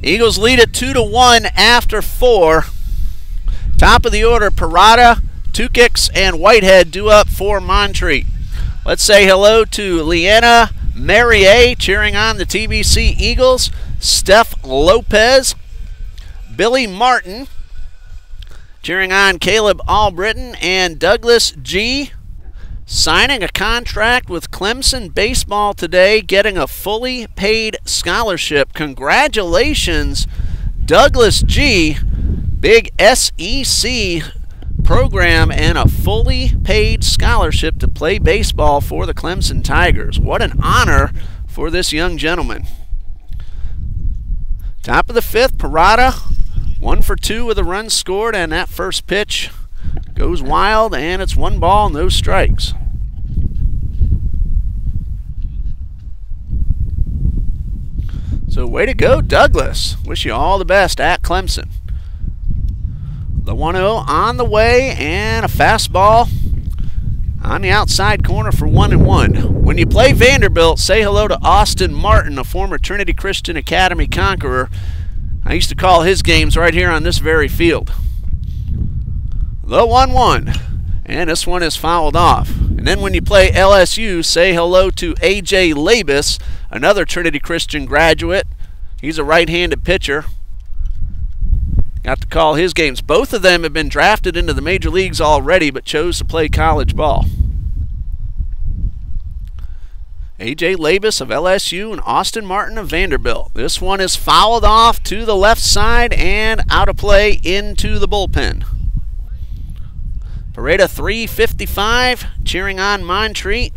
Eagles lead it 2-1 after 4. Top of the order, Parada, Tukix, and Whitehead due up for Montreat. Let's say hello to Leanna Marier cheering on the TBC Eagles, Steph Lopez, Billy Martin cheering on Caleb Albritton, and Douglas G. signing a contract with Clemson Baseball today, getting a fully paid scholarship. Congratulations, Douglas G. Big SEC program and a fully paid scholarship to play baseball for the Clemson Tigers. What an honor for this young gentleman. Top of the 5th, Parada, 1 for 2 with a run scored, and that first pitch goes wild, and it's 1 ball, no strikes. So way to go, Douglas. Wish you all the best at Clemson. The 1-0 on the way, and a fastball on the outside corner for 1-1. When you play Vanderbilt, say hello to Austin Martin, a former Trinity Christian Academy Conqueror. I used to call his games right here on this very field. The 1-1, and this one is fouled off. And then when you play LSU, say hello to A.J. Labus, another Trinity Christian graduate. He's a right-handed pitcher. Got to call his games. Both of them have been drafted into the major leagues already, but chose to play college ball. A.J. Labus of LSU and Austin Martin of Vanderbilt. This one is fouled off to the left side and out of play into the bullpen. Pareda 355, cheering on Montreat.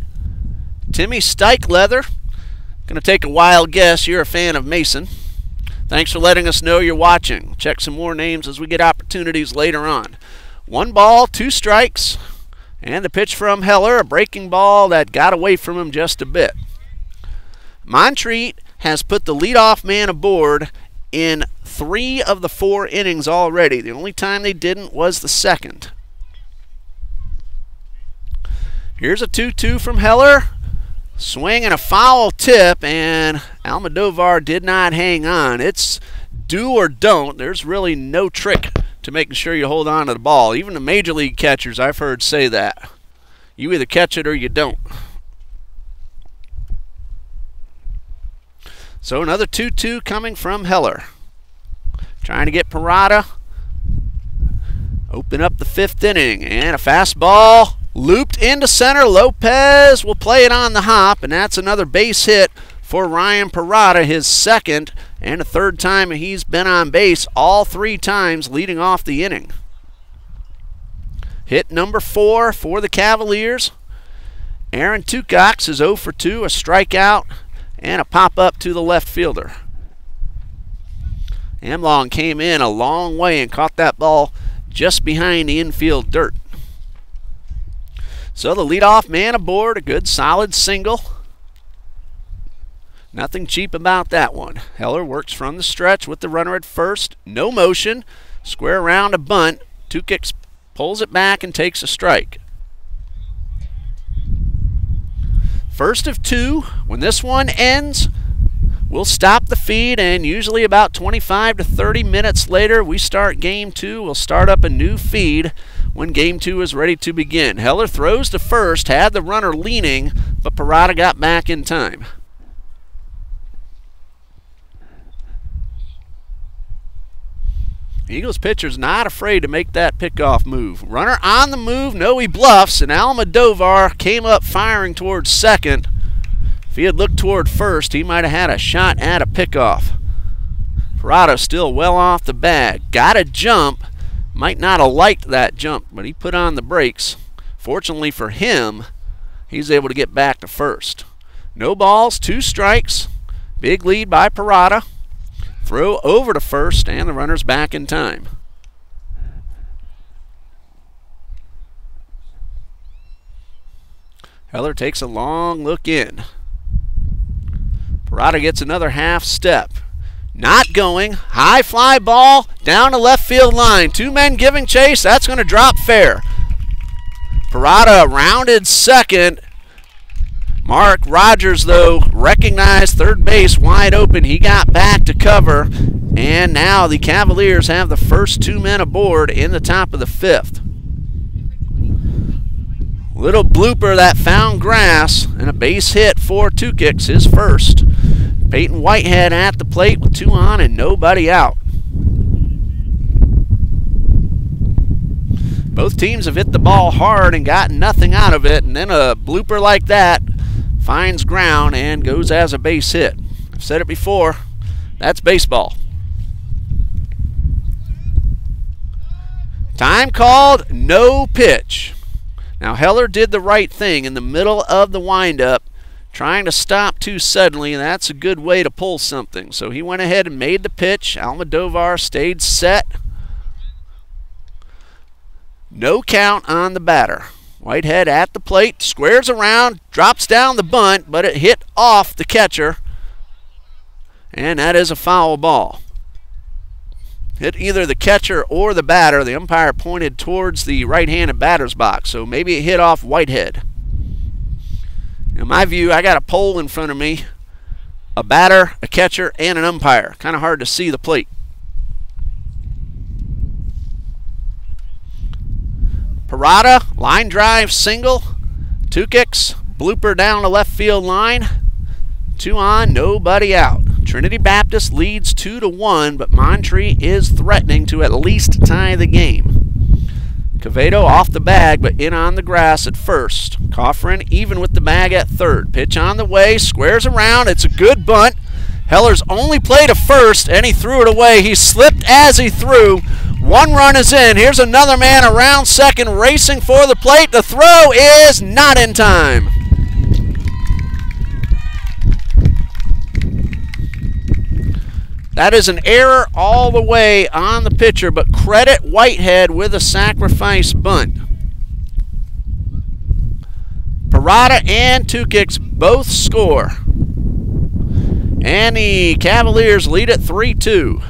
Timmy Steichleather, going to take a wild guess you're a fan of Mason. Thanks for letting us know you're watching. Check some more names as we get opportunities later on. 1 ball, 2 strikes. And the pitch from Heller, a breaking ball that got away from him just a bit. Montreat has put the leadoff man aboard in 3 of the 4 innings already. The only time they didn't was the second. Here's a 2-2 from Heller. Swing and a foul tip, and Almodovar did not hang on. It's do or don't. There's really no trick to making sure you hold on to the ball. Even the major league catchers, I've heard say that. You either catch it or you don't. So another 2-2 coming from Heller. Trying to get Parada. Open up the 5th inning, and a fastball looped into center. Lopez will play it on the hop, and that's another base hit for Ryan Parada, his 2nd and a 3rd time he's been on base, all 3 times leading off the inning. Hit number 4 for the Cavaliers. Aaron Tucox is 0 for 2, a strikeout, and a pop-up to the left fielder. Amlong came in a long way and caught that ball just behind the infield dirt. So the leadoff man aboard, a good solid single. Nothing cheap about that one. Heller works from the stretch with the runner at first. No motion. Square around a bunt. Tucox pulls it back and takes a strike. First of 2. When this one ends, we'll stop the feed, and usually about 25 to 30 minutes later, we start Game 2. We'll start up a new feed when Game 2 is ready to begin. Heller throws to first, had the runner leaning, but Parada got back in time. Eagles pitcher's not afraid to make that pickoff move. Runner on the move, no, he bluffs, and Almodovar came up firing towards second. If he had looked toward first, he might have had a shot at a pickoff. Parada still well off the bag. Got a jump. Might not have liked that jump, but he put on the brakes. Fortunately for him, he's able to get back to first. No balls, 2 strikes. Big lead by Parada. Throw over to first, and the runner's back in time. Heller takes a long look in. Parada gets another half step. Not going. High fly ball down the left field line. 2 men giving chase. That's going to drop fair. Parada rounded second. Mark Rogers, though, recognized third base wide open. He got back to cover, and now the Cavaliers have the first 2 men aboard in the top of the 5th. Little blooper that found grass, and a base hit for Tucox, his first. Peyton Whitehead at the plate with 2 on and nobody out. Both teams have hit the ball hard and gotten nothing out of it, and then a blooper like that finds ground and goes as a base hit. I've said it before, that's baseball. Time called, no pitch. Now Heller did the right thing in the middle of the windup, trying to stop too suddenly, and that's a good way to pull something. So he went ahead and made the pitch. Almodovar stayed set. No count on the batter. Whitehead at the plate, squares around, drops down the bunt, but it hit off the catcher, and that is a foul ball. Hit either the catcher or the batter. The umpire pointed towards the right-handed batter's box, so maybe it hit off Whitehead. In my view, I got a pole in front of me, a batter, a catcher, and an umpire. Kind of hard to see the plate. Parada, line drive single. Tucox, blooper down the left field line. 2 on, nobody out. Trinity Baptist leads 2-1, but Montreat is threatening to at least tie the game. Quevedo off the bag, but in on the grass at first. Coffrin even with the bag at third. Pitch on the way, squares around. It's a good bunt. Heller's only play to first, and he threw it away. He slipped as he threw. 1 run is in. Here's another man around second, racing for the plate. The throw is not in time. That is an error all the way on the pitcher, but credit Whitehead with a sacrifice bunt. Parada and Tukix both score. And the Cavaliers lead at 3-2.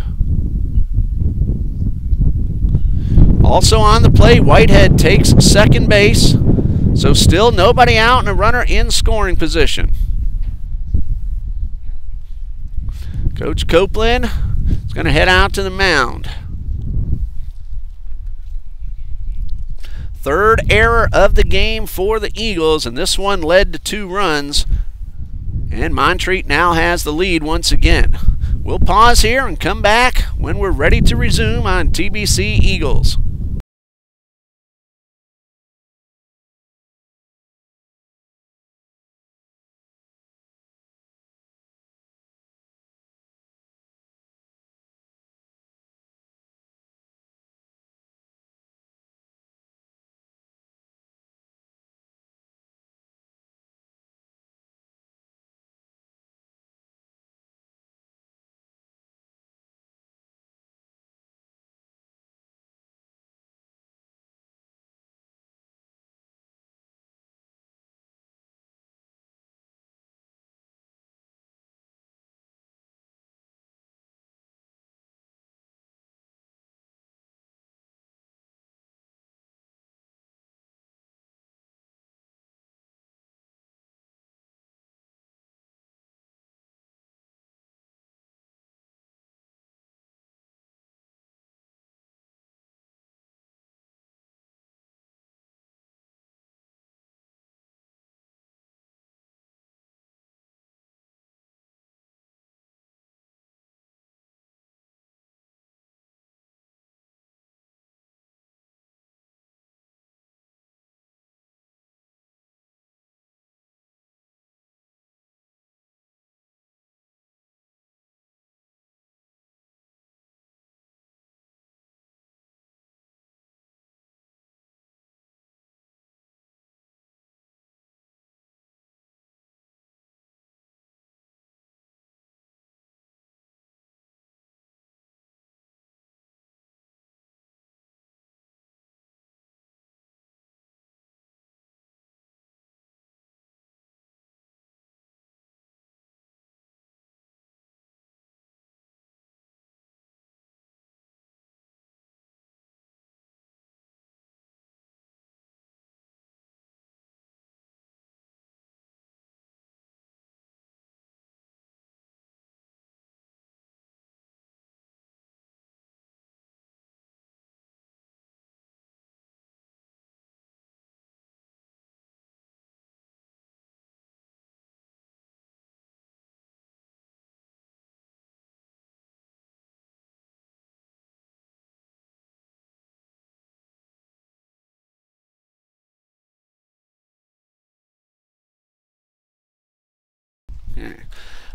Also on the plate, Whitehead takes second base. So still nobody out and a runner in scoring position. Coach Copeland is going to head out to the mound. Third error of the game for the Eagles, and this one led to 2 runs. And Montreat now has the lead once again. We'll pause here and come back when we're ready to resume on TBC Eagles.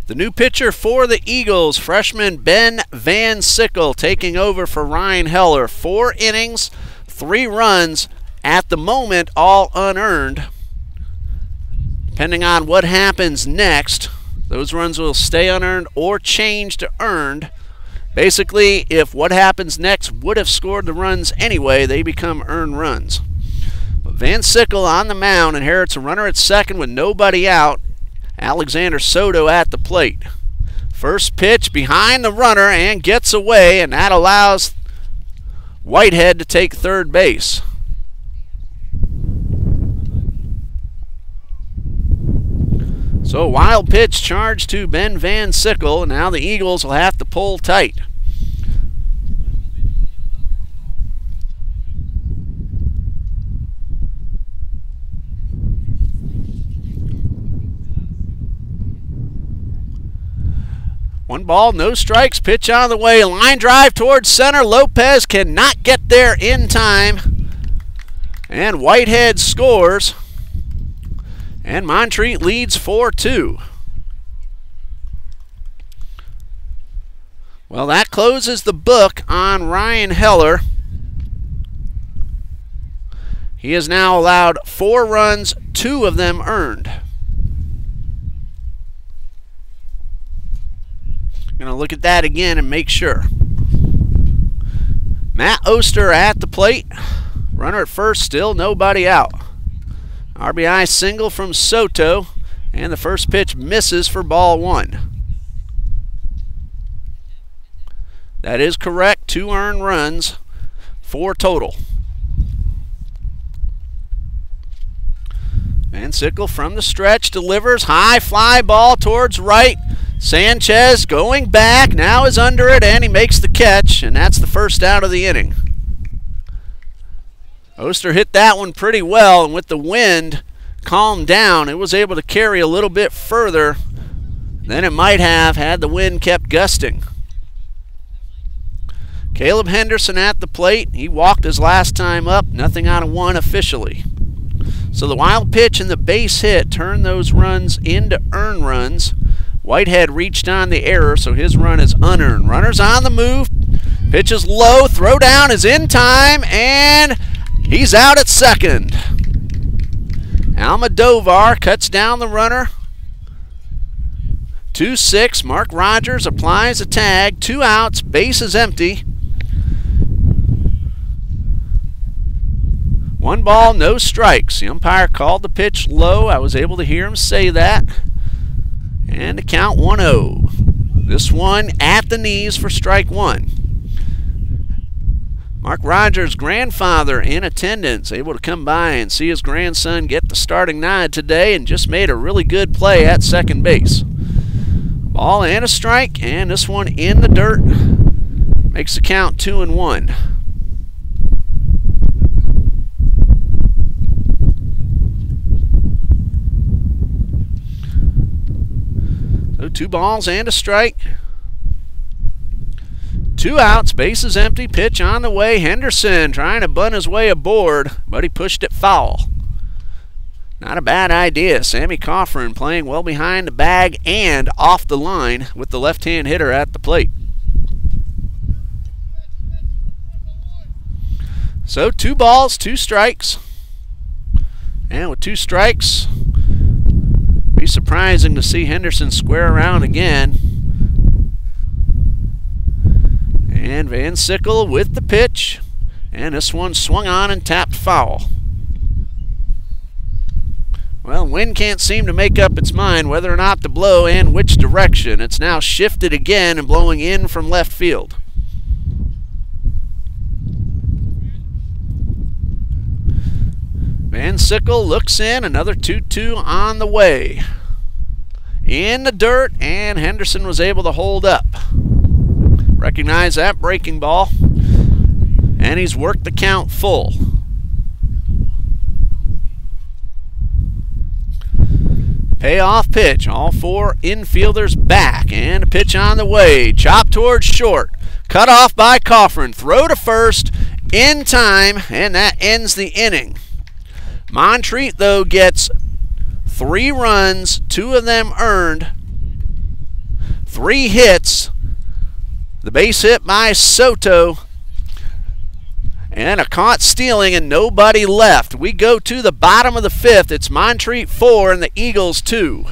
The new pitcher for the Eagles, freshman Ben Van Sickle, taking over for Ryan Heller. 4 innings, 3 runs, at the moment all unearned. Depending on what happens next, those runs will stay unearned or change to earned. Basically, if what happens next would have scored the runs anyway, they become earned runs. But Van Sickle on the mound inherits a runner at second with nobody out. Alexander Soto at the plate. First pitch behind the runner and gets away, and that allows Whitehead to take third base. So a wild pitch charged to Ben Van Sickle, and now the Eagles will have to pull tight. One ball, no strikes, pitch on the way, line drive towards center. Lopez cannot get there in time. And Whitehead scores. And Montreat leads 4-2. Well, that closes the book on Ryan Heller. He has now allowed 4 runs, 2 of them earned. I'm going to look at that again and make sure. Matt Oster at the plate. Runner at first, still nobody out. RBI single from Soto, and the first pitch misses for ball 1. That is correct. 2 earned runs, 4 total. Van Sickle from the stretch delivers. High fly ball towards right. Sanchez going back, now is under it, and he makes the catch, and that's the first out of the inning. Oster hit that one pretty well, and with the wind calmed down, it was able to carry a little bit further than it might have had the wind kept gusting. Caleb Henderson at the plate. He walked his last time up, nothing out of 1 officially. So the wild pitch and the base hit turned those runs into earned runs. Whitehead reached on the error, so his run is unearned. Runner's on the move. Pitch is low. Throw down is in time, and he's out at second. Almodovar cuts down the runner. 2-6. Mark Rogers applies a tag. 2 outs. Base is empty. 1 ball, no strikes. The umpire called the pitch low. I was able to hear him say that. And the count 1-0. This one at the knees for strike 1. Mark Rogers' grandfather in attendance, able to come by and see his grandson get the starting nod today, and just made a really good play at second base. Ball and a strike, and this one in the dirt. Makes the count 2-1. So 2 balls and a strike. 2 outs, base is empty, pitch on the way. Henderson trying to bunt his way aboard, but he pushed it foul. Not a bad idea. Sammy Coffrin playing well behind the bag and off the line with the left-hand hitter at the plate. So 2 balls, 2 strikes. And with 2 strikes, be surprising to see Henderson square around again. And Van Sickle with the pitch. And this one swung on and tapped foul. Well, wind can't seem to make up its mind whether or not to blow and which direction. It's now shifted again and blowing in from left field. Van Sickle looks in, another 2-2 on the way. In the dirt, and Henderson was able to hold up. Recognize that breaking ball, and he's worked the count full. Payoff pitch, all 4 infielders back, and a pitch on the way. Chop towards short, cut off by Coffrin. Throw to first, in time, and that ends the inning. Montreat, though, gets 3 runs, 2 of them earned, 3 hits, the base hit by Soto, and a caught stealing and nobody left. We go to the bottom of the 5th. It's Montreat 4 and the Eagles 2.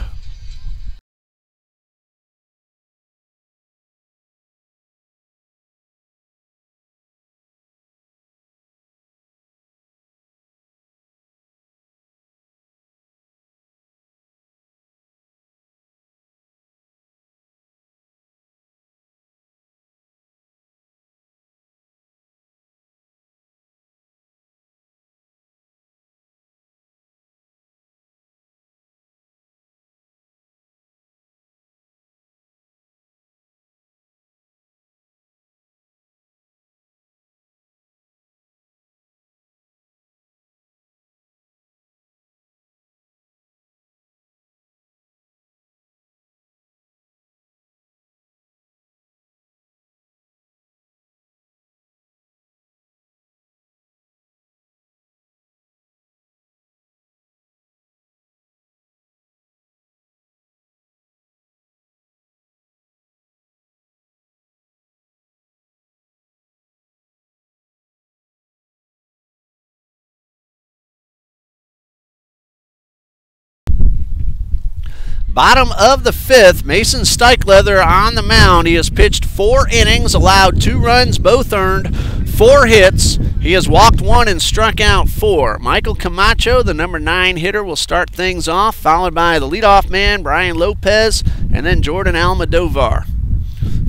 Bottom of the 5th, Mason Steichleather on the mound. He has pitched 4 innings, allowed 2 runs, both earned, 4 hits. He has walked 1 and struck out 4. Michael Camacho, the number 9 hitter, will start things off, followed by the leadoff man, Brian Lopez, and then Jordan Almodovar.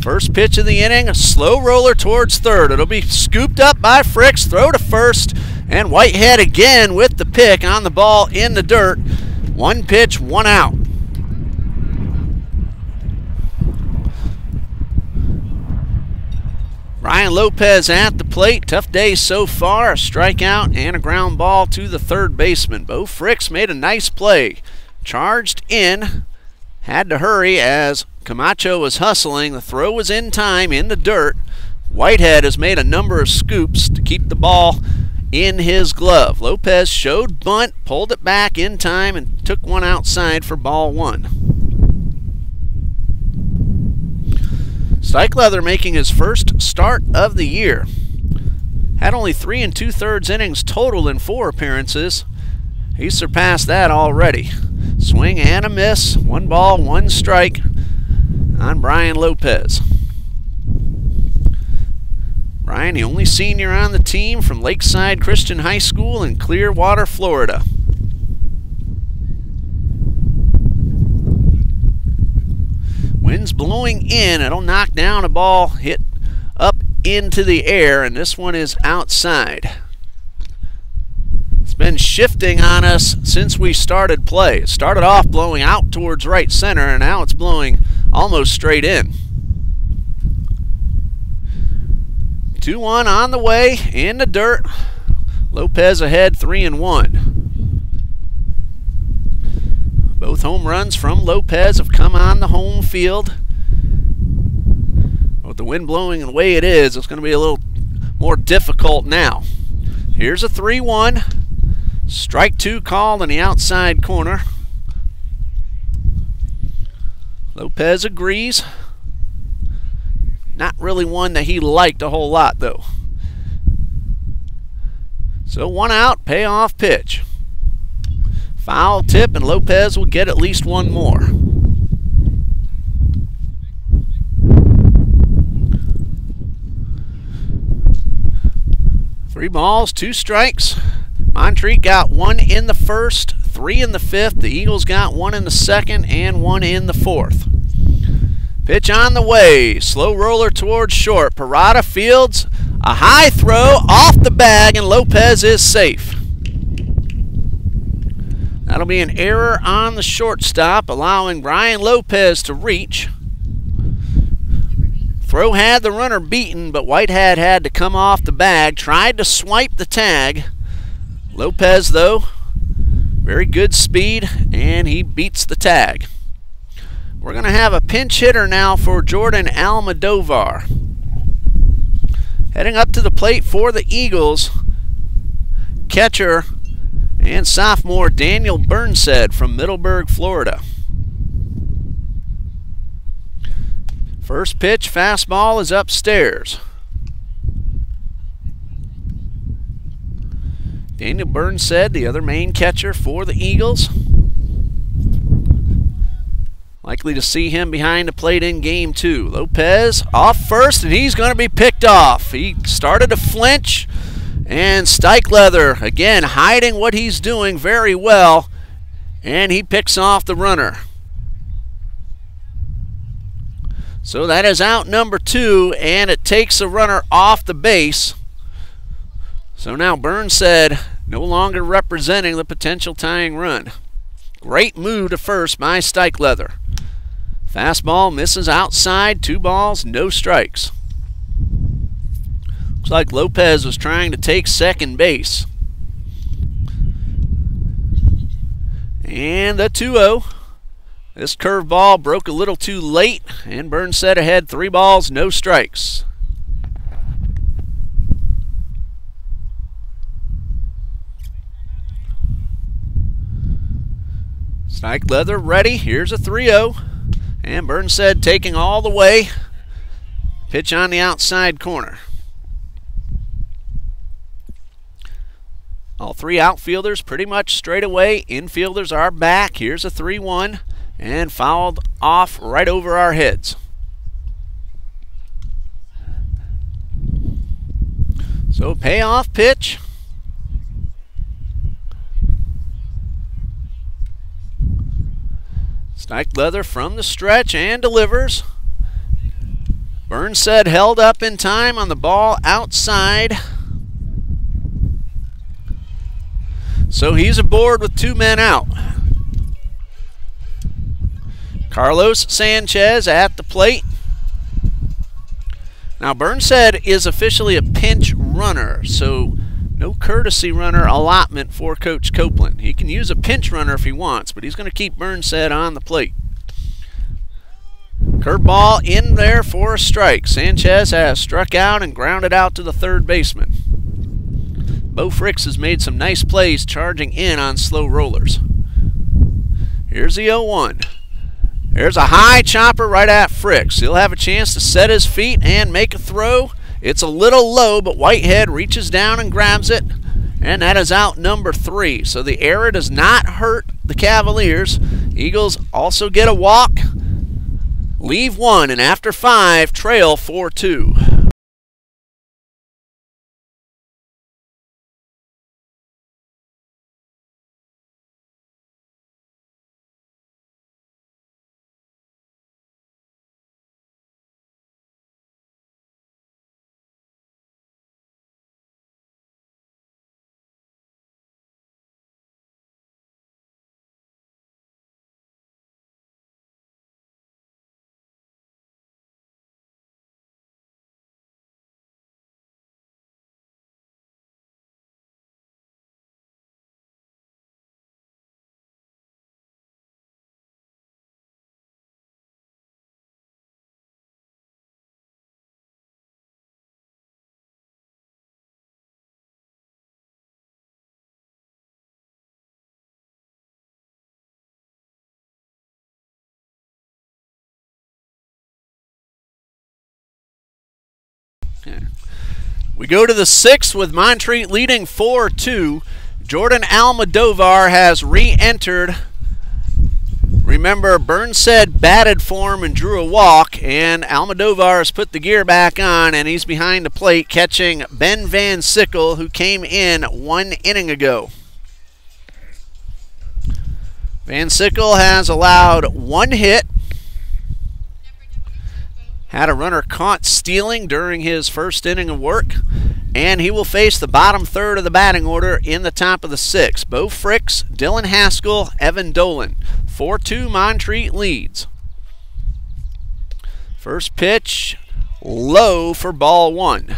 First pitch of the inning, a slow roller towards third. It'll be scooped up by Fricks, throw to first, and Whitehead again with the pick on the ball in the dirt. 1 pitch, 1 out. Brian Lopez at the plate. Tough day so far. A strikeout and a ground ball to the third baseman. Bo Fricks made a nice play. Charged in. Had to hurry as Camacho was hustling. The throw was in time in the dirt. Whitehead has made a number of scoops to keep the ball in his glove. Lopez showed bunt, pulled it back in time, and took one outside for ball 1. Steichleather making his first start of the year. Had only 3 2/3 innings total in 4 appearances. He surpassed that already. Swing and a miss. 1 ball, 1 strike on Brian Lopez. Brian, the only senior on the team from Lakeside Christian High School in Clearwater, Florida. Wind's blowing in. It'll knock down a ball hit up into the air, and this one is outside. It's been shifting on us since we started play. It started off blowing out towards right center, and now it's blowing almost straight in. 2-1 on the way in the dirt. Lopez ahead 3-1. Both home runs from Lopez have come on the home field. With the wind blowing the way it is, it's going to be a little more difficult now. Here's a 3-1. Strike 2 called in the outside corner. Lopez agrees. Not really one that he liked a whole lot, though. So 1 out, payoff pitch. Foul tip, and Lopez will get at least 1 more. Three balls, 2 strikes. Montreat got 1 in the first, 3 in the 5th. The Eagles got 1 in the 2nd and 1 in the 4th. Pitch on the way. Slow roller towards short. Parada fields a high throw off the bag, and Lopez is safe. That'll be an error on the shortstop, allowing Brian Lopez to reach. Throw had the runner beaten, but Whitehead had to come off the bag. Tried to swipe the tag. Lopez, though, very good speed, and he beats the tag. We're going to have a pinch hitter now for Jordan Almodovar. Heading up to the plate for the Eagles, catcher and sophomore Daniel Burnsed from Middleburg, Florida. First pitch, fastball is upstairs. Daniel Burnsed, the other main catcher for the Eagles. Likely to see him behind the plate in game 2. Lopez off first, and he's going to be picked off. He started to flinch, and Steichleather, again, hiding what he's doing very well, and he picks off the runner. So that is out number 2, and it takes the runner off the base. So now Burnsed no longer representing the potential tying run. Great move to first by Steichleather. Fastball misses outside, 2 balls, no strikes. Looks like Lopez was trying to take second base. And the 2-0. This curveball broke a little too late, and Burnsed ahead 3 balls, no strikes. Steichleather ready. Here's a 3-0. And Burnsed taking all the way. Pitch on the outside corner. All 3 outfielders pretty much straight away. Infielders are back. Here's a 3-1. and fouled off right over our heads. So payoff pitch. Snike Leather from the stretch and delivers. Burnstead held up in time on the ball outside. So he's aboard with 2 men out. Carlos Sanchez at the plate. Now Burnstead is officially a pinch runner, so no courtesy runner allotment for Coach Copeland. He can use a pinch runner if he wants, but he's going to keep Burnstead on the plate. Curveball in there for a strike. Sanchez has struck out and grounded out to the third baseman. Bo Fricks has made some nice plays charging in on slow rollers. Here's the 0-1. There's a high chopper right at Fricks. He'll have a chance to set his feet and make a throw. It's a little low, but Whitehead reaches down and grabs it, and that is out number 3. So the error does not hurt the Cavaliers. Eagles also get a walk, leave 1, and after 5, trail 4-2. We go to the 6th with Montreat leading 4-2. Jordan Almodovar has re-entered. Remember, Burnstead batted for him and drew a walk, and Almodovar has put the gear back on, and he's behind the plate catching Ben Van Sickle, who came in 1 inning ago. Van Sickle has allowed 1 hit. Had a runner caught stealing during his first inning of work, and he will face the bottom third of the batting order in the top of the 6th. Bo Fricks, Dylan Haskell, Evan Dolan. 4-2 Montreat leads. First pitch, low for ball 1.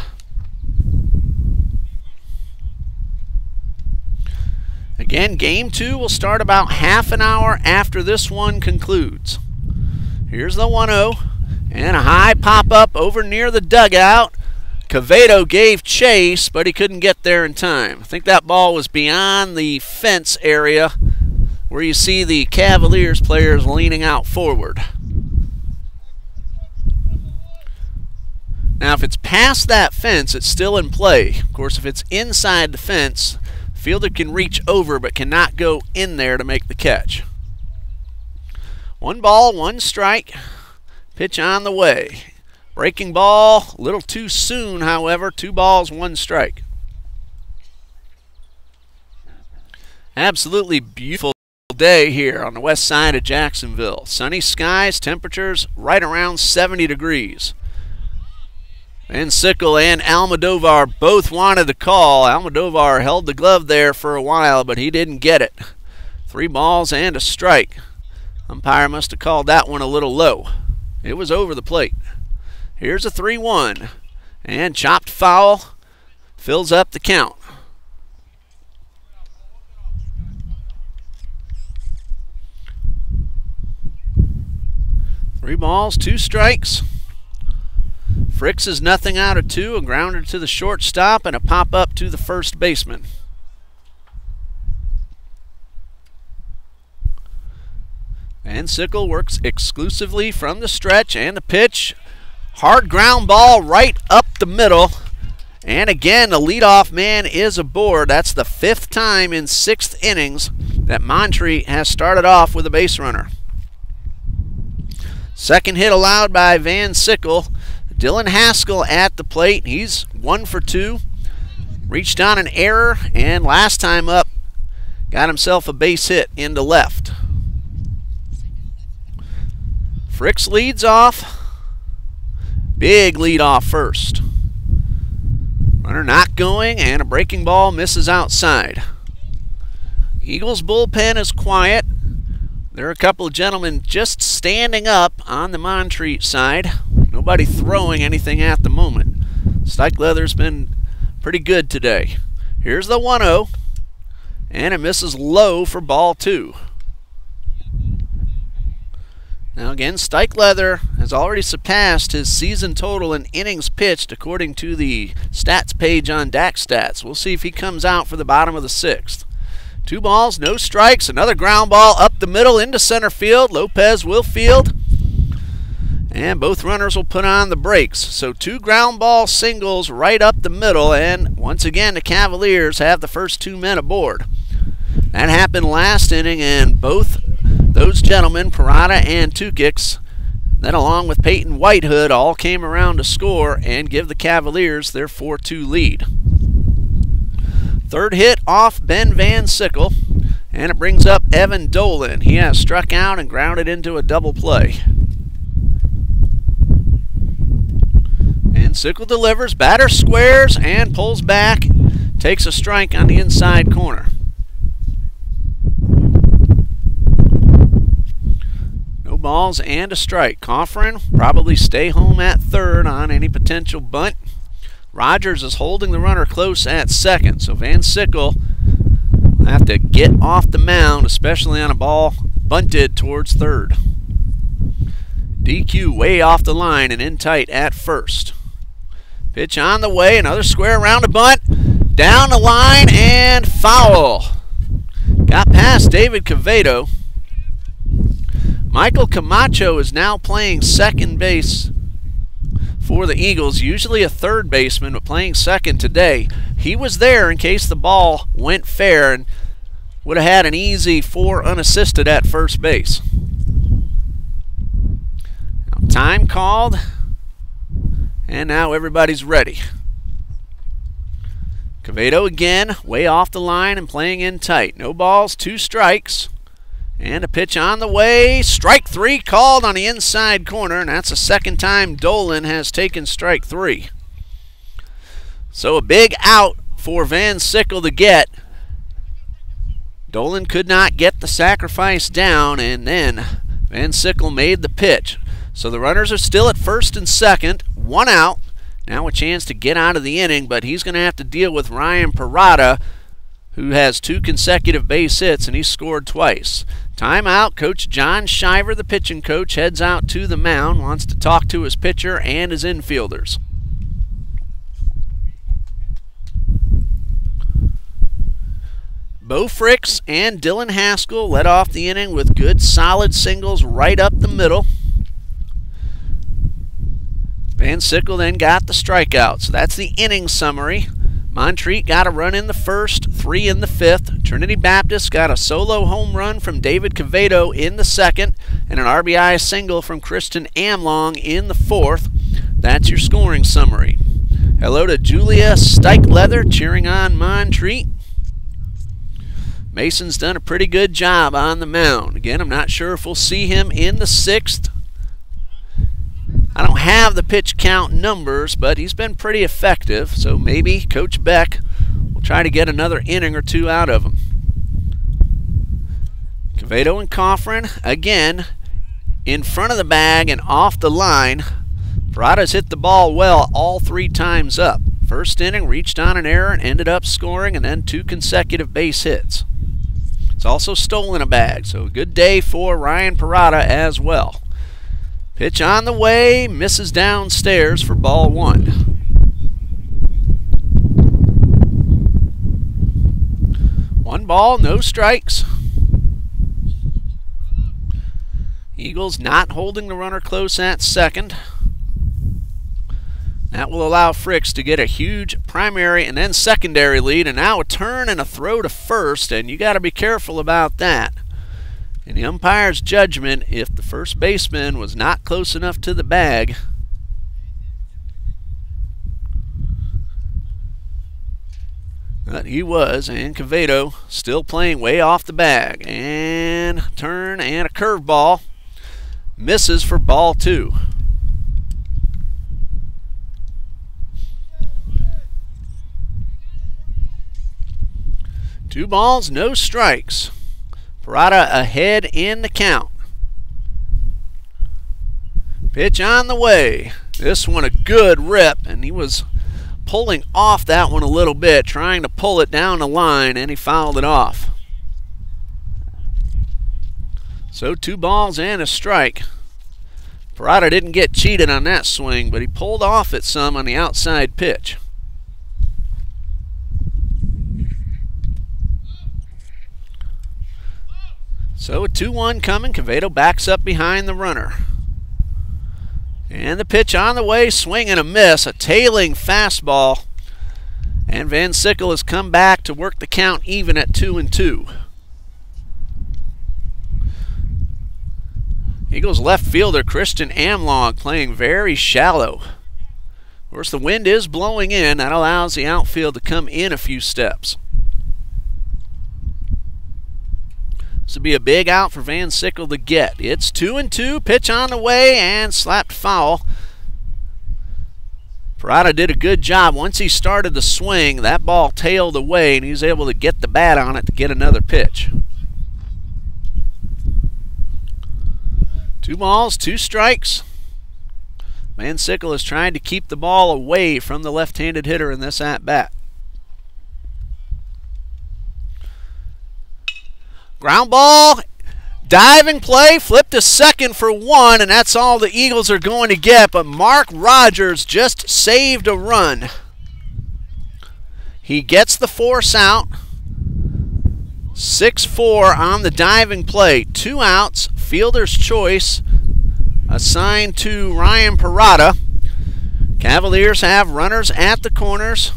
Again, game 2 will start about half an hour after this one concludes. Here's the 1-0. And a high pop-up over near the dugout. Cavedo gave chase, but he couldn't get there in time. I think that ball was beyond the fence area where you see the Cavaliers players leaning out forward. Now, if it's past that fence, it's still in play. Of course, if it's inside the fence, the fielder can reach over but cannot go in there to make the catch. 1 ball, 1 strike. Pitch on the way. Breaking ball, a little too soon, however. 2 balls, 1 strike. Absolutely beautiful day here on the west side of Jacksonville. Sunny skies, temperatures right around 70 degrees. Van Sickle and Almodovar both wanted the call. Almodovar held the glove there for a while, but he didn't get it. 3 balls and a strike. Umpire must have called that one a little low. It was over the plate. Here's a 3-1. And chopped foul fills up the count. Three balls, 2 strikes. Fricks is nothing out of 2. A grounder to the shortstop and a pop-up to the first baseman. Van Sickle works exclusively from the stretch, and the pitch. Hard ground ball right up the middle. And again, the leadoff man is aboard. That's the 5th time in 6 innings that Montreat has started off with a base runner. Second hit allowed by Van Sickle. Dylan Haskell at the plate. He's 1 for 2. Reached on an error, and last time up, got himself a base hit into left. Fricks leads off. Big lead off first. Runner not going, and a breaking ball misses outside. Eagles bullpen is quiet. There are a couple of gentlemen just standing up on the Montreat side. Nobody throwing anything at the moment. Stikelether's been pretty good today. Here's the 1-0, and it misses low for ball 2. Now again, Stikelether has already surpassed his season total in innings pitched according to the stats page on DAC We'll see if he comes out for the bottom of the 6th. 2 balls, no strikes, another ground ball up the middle into center field. Lopez will field, and both runners will put on the brakes. So 2 ground ball singles right up the middle, and once again the Cavaliers have the first 2 men aboard. That happened last inning, and both those gentlemen, Parada and Tukix, then along with Peyton Whitehood, all came around to score and give the Cavaliers their 4-2 lead. Third hit off Ben Van Sickle, and it brings up Evan Dolan. He has struck out and grounded into a double play. And Sickle delivers, batter squares and pulls back, takes a strike on the inside corner. No balls and a strike. Coffrin probably stay home at third on any potential bunt. Rogers is holding the runner close at second, so Van Sickle will have to get off the mound, especially on a ball bunted towards third. DQ way off the line and in tight at first. Pitch on the way, another square around a bunt, down the line and foul. Got past David Quevedo. Michael Camacho is now playing second base for the Eagles, usually a third baseman, but playing second today. He was there in case the ball went fair and would have had an easy 4 unassisted at first base. Now, time called, and now everybody's ready. Quevedo again, way off the line and playing in tight. No balls, 2 strikes. And a pitch on the way. Strike 3 called on the inside corner, and that's the second time Dolan has taken strike 3. So a big out for Van Sickle to get. Dolan could not get the sacrifice down, and then Van Sickle made the pitch. So the runners are still at first and second, 1 out. Now a chance to get out of the inning, but he's going to have to deal with Ryan Parada, who has 2 consecutive base hits, and he scored twice. Timeout. Coach John Shiver, the pitching coach, heads out to the mound, wants to talk to his pitcher and his infielders. Bo Fricks and Dylan Haskell led off the inning with good solid singles right up the middle. Van Sickle then got the strikeout. So that's the inning summary. Montreat got a run in the first, 3 in the 5th. Trinity Baptist got a solo home run from David Quevedo in the 2nd, and an RBI single from Kristen Amlong in the 4th. That's your scoring summary. Hello to Julia Stikelether cheering on Montreat. Mason's done a pretty good job on the mound. Again, I'm not sure if we'll see him in the 6th. I don't have the pitch count numbers, but he's been pretty effective, so maybe Coach Beck will try to get another inning or 2 out of him. Quevedo and Coffrin, again, in front of the bag and off the line. Parada's hit the ball well all 3 times up. First inning, reached on an error and ended up scoring, and then 2 consecutive base hits. It's also stolen a bag, so a good day for Ryan Parada as well. Pitch on the way, misses downstairs for ball 1. One ball, no strikes. Eagles not holding the runner close at second. That will allow Fricks to get a huge primary and then secondary lead, and now a turn and a throw to first, and you got to be careful about that. In the umpire's judgment, if the first baseman was not close enough to the bag, but he was, and Quevedo still playing way off the bag. And turn and a curveball. Misses for ball 2. Two balls, no strikes. Parada ahead in the count. Pitch on the way. This one a good rip, and he was pulling off that one a little bit, trying to pull it down the line, and he fouled it off. So 2 balls and a strike. Parada didn't get cheated on that swing, but he pulled off it some on the outside pitch. So a 2-1 coming. Quevedo backs up behind the runner. And the pitch on the way, swing and a miss, a tailing fastball. And Van Sickle has come back to work the count even at 2-2. Eagles left fielder Christian Amlong playing very shallow. Of course, the wind is blowing in. That allows the outfield to come in a few steps. This would be a big out for Van Sickle to get. It's 2-2, pitch on the way, and slapped foul. Parada did a good job. Once he started the swing, that ball tailed away, and he was able to get the bat on it to get another pitch. 2 balls, 2 strikes. Van Sickle is trying to keep the ball away from the left-handed hitter in this at-bat. Ground ball, diving play, flipped to second for 1, and that's all the Eagles are going to get. But Mark Rogers just saved a run. He gets the force out. 6-4 on the diving play. 2 outs, fielder's choice assigned to Ryan Parada. Cavaliers have runners at the corners.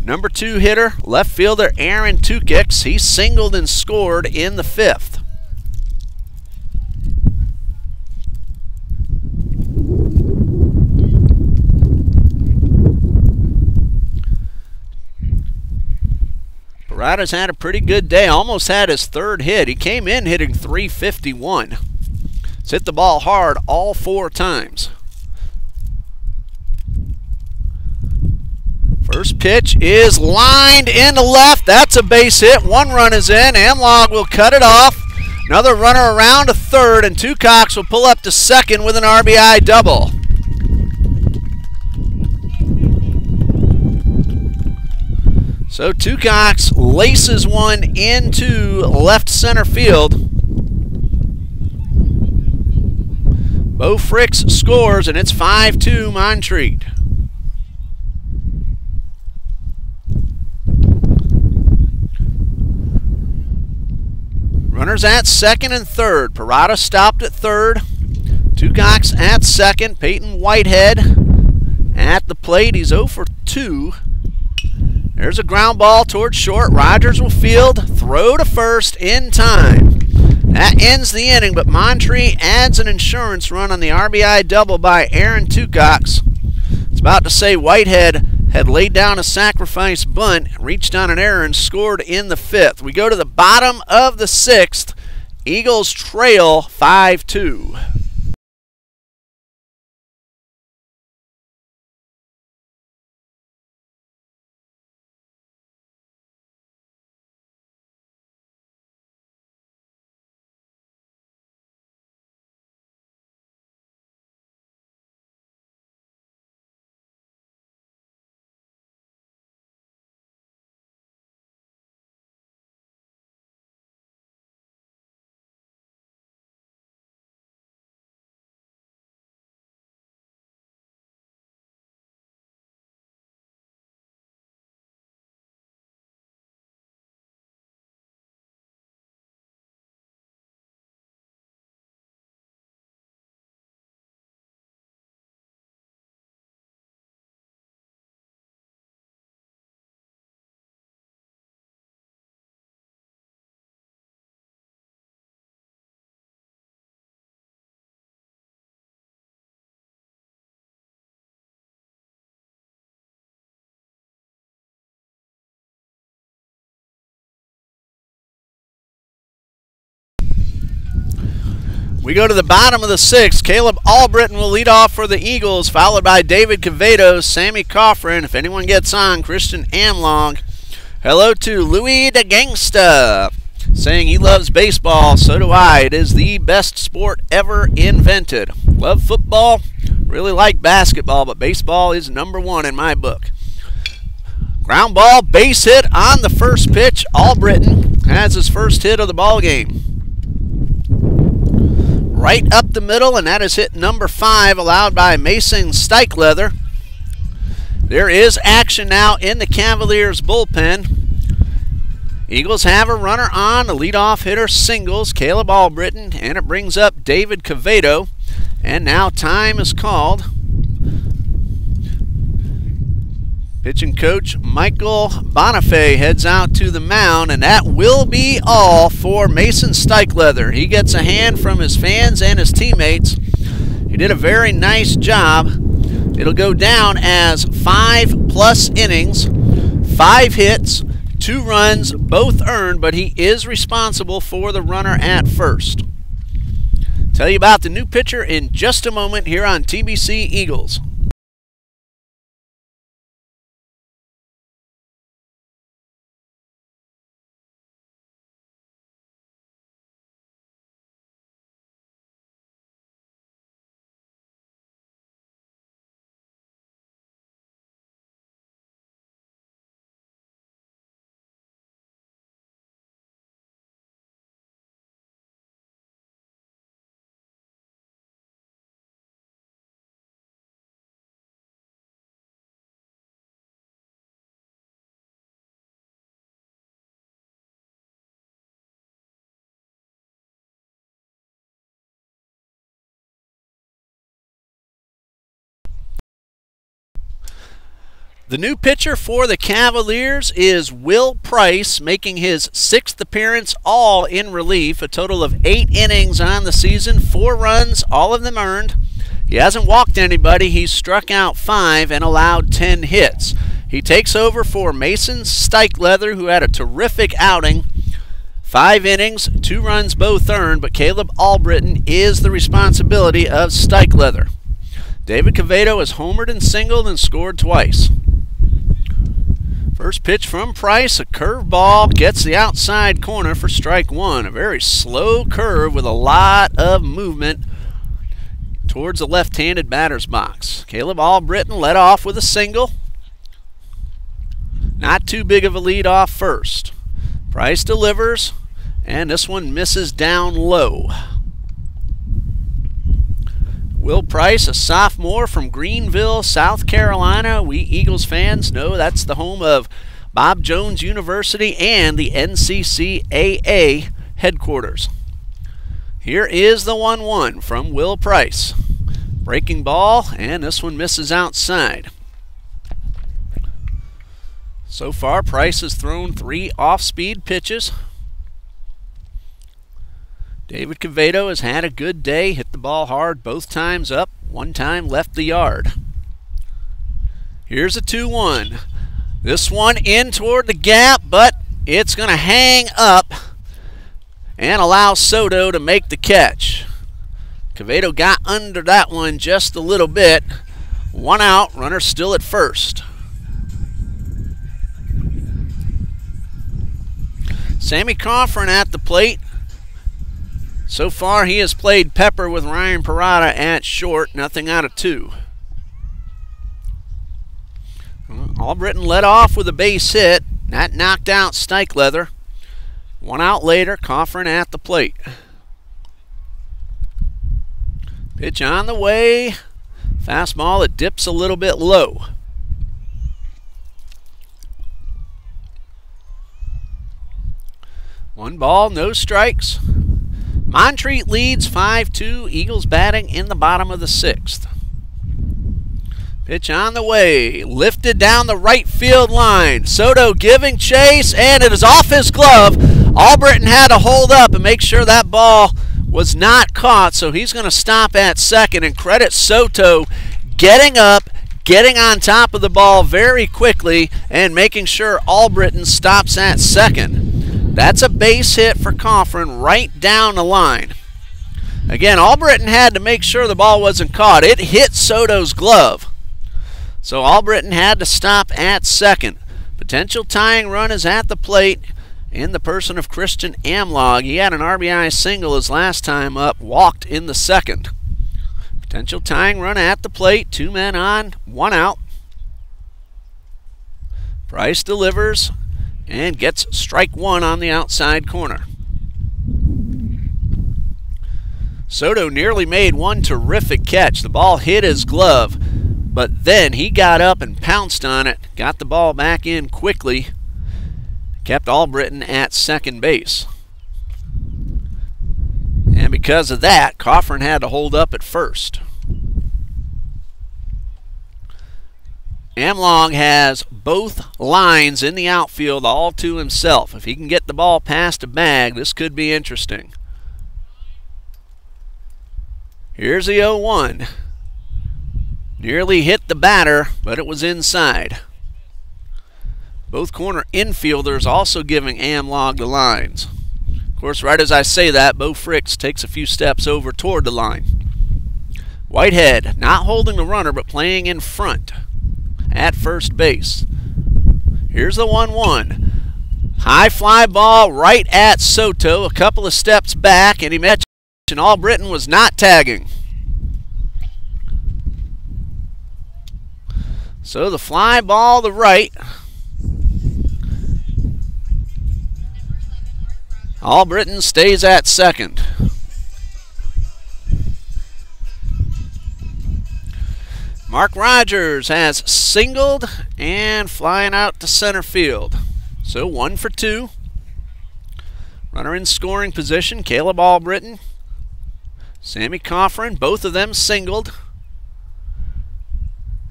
Number 2 hitter, left fielder Aaron Tukix. He singled and scored in the 5th. Parada's had a pretty good day. Almost had his 3rd hit. He came in hitting .351. He's hit the ball hard all 4 times. First pitch is lined into left. That's a base hit. 1 run is in. Amlong will cut it off. Another runner around to 3rd, and Tucox will pull up to 2nd with an RBI double. So Tucox laces one into left center field. Bo Fricks scores, and it's 5-2 Montreat. Runners at 2nd and 3rd. Parada stopped at 3rd. Tucox at 2nd. Peyton Whitehead at the plate. He's 0 for 2. There's a ground ball towards short. Rogers will field. Throw to first in time. That ends the inning, but Montreat adds an insurance run on the RBI double by Aaron Tucox. It's about to say Whitehead had laid down a sacrifice bunt, reached on an error, and scored in the 5th. We go to the bottom of the 6th. Eagles trail 5-2. We go to the bottom of the 6th. Caleb Albritton will lead off for the Eagles, followed by David Cavedo, Sammy Coffrin. If anyone gets on, Christian Amlong. Hello to Louis the Gangsta, saying he loves baseball. So do I. It is the best sport ever invented. Love football, really like basketball, but baseball is #1 in my book. Ground ball, base hit on the first pitch. Albritton has his first hit of the ball game. Right up the middle, and that is hit number 5, allowed by Mason Steichleather. There is action now in the Cavaliers bullpen. Eagles have a runner on. The leadoff hitter singles, Caleb Albritton, and it brings up David Cavedo. And now time is called. Pitching coach Michael Bonifay heads out to the mound, and that will be all for Mason Steichleather. He gets a hand from his fans and his teammates. He did a very nice job. It'll go down as 5+ innings, 5 hits, 2 runs, both earned, but he is responsible for the runner at first. Tell you about the new pitcher in just a moment here on TBC Eagles. The new pitcher for the Cavaliers is Will Price, making his 6th appearance, all in relief. A total of 8 innings on the season, 4 runs, all of them earned. He hasn't walked anybody. He's struck out 5 and allowed 10 hits. He takes over for Mason Steichleather, who had a terrific outing. 5 innings, 2 runs, both earned, but Caleb Albritton is the responsibility of Steichleather. David Cavedo has homered and singled and scored twice. First pitch from Price, a curveball, gets the outside corner for strike 1. A very slow curve with a lot of movement towards the left-handed batter's box. Caleb Albritton led off with a single. Not too big of a lead off first. Price delivers, and this one misses down low. Will Price, a sophomore from Greenville, South Carolina. We Eagles fans know that's the home of Bob Jones University and the NCCAA headquarters. Here is the 1-1 from Will Price. Breaking ball, and this one misses outside. So far, Price has thrown 3 off-speed pitches. David Cavedo has had a good day, hit the ball hard both times up, 1 time left the yard. Here's a 2-1. This one in toward the gap, but it's going to hang up and allow Soto to make the catch. Cavedo got under that one just a little bit. 1 out, runner still at first. Sammy Coffrin at the plate. So far, he has played pepper with Ryan Parada at short, nothing out of 2. Albritton led off with a base hit. That knocked out Steichleather. 1 out later, Coffrin at the plate. Pitch on the way. Fastball that dips a little bit low. One ball, no strikes. Montreat leads 5-2. Eagles batting in the bottom of the 6th. Pitch on the way. Lifted down the right field line. Soto giving chase, and it is off his glove. Albritton had to hold up and make sure that ball was not caught, so he's going to stop at second. And credit Soto getting up, getting on top of the ball very quickly, and making sure Albritton stops at second. That's a base hit for Coffrin right down the line. Again, Albritton had to make sure the ball wasn't caught. It hit Soto's glove. So Albritton had to stop at second. Potential tying run is at the plate in the person of Christian Amlog. He had an RBI single his last time up, walked in the second. Potential tying run at the plate. 2 men on, 1 out. Price delivers and gets strike 1 on the outside corner. Soto nearly made one terrific catch. The ball hit his glove, but then he got up and pounced on it, got the ball back in quickly, kept Albritton at second base. And because of that, Coffrin had to hold up at first. Amlog has both lines in the outfield all to himself. If he can get the ball past a bag, this could be interesting. Here's the 0-1. Nearly hit the batter, but it was inside. Both corner infielders also giving Amlog the lines. Of course, right as I say that, Bo Fricks takes a few steps over toward the line. Whitehead not holding the runner, but playing in front at first base. Here's the 1-1. High fly ball right at Soto, a couple of steps back, and he met and Albritton was not tagging. So the fly ball to right. Albritton stays at second. Mark Rogers has singled and flying out to center field. So 1 for 2. Runner in scoring position, Caleb Albritton. Sammy Coffrin, both of them singled.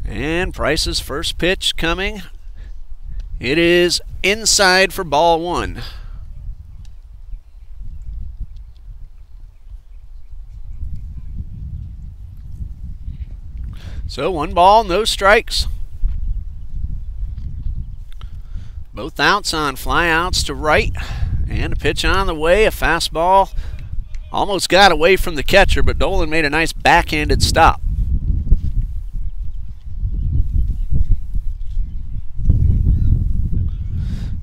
And Price's first pitch coming. It is inside for ball 1. So 1 ball, no strikes. Both outs on fly outs to right. And a pitch on the way, a fastball. Almost got away from the catcher, but Dolan made a nice backhanded stop.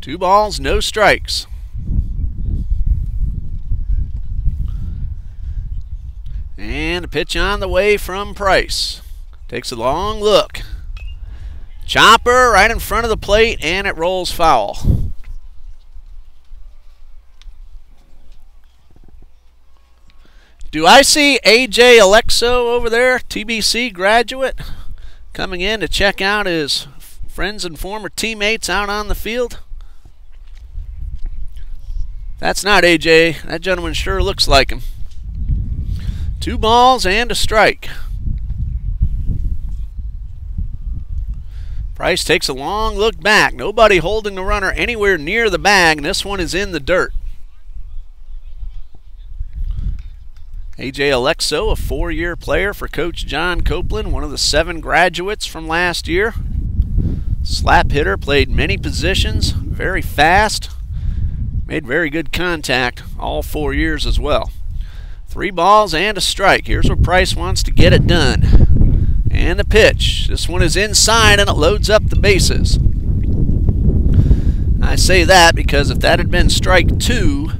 Two balls, no strikes. And a pitch on the way from Price. Takes a long look. Chopper right in front of the plate, and it rolls foul. Do I see A.J. Alexo over there, TBC graduate, coming in to check out his friends and former teammates out on the field? That's not A.J. That gentleman sure looks like him. 2 balls and a strike. Price takes a long look back. Nobody holding the runner anywhere near the bag, and this one is in the dirt. A.J. Alexo, a 4-year player for Coach John Copeland, one of the 7 graduates from last year. Slap hitter, played many positions, very fast, made very good contact all 4 years as well. 3 balls and a strike. Here's where Price wants to get it done. And the pitch. This one is inside and it loads up the bases. I say that because if that had been strike 2,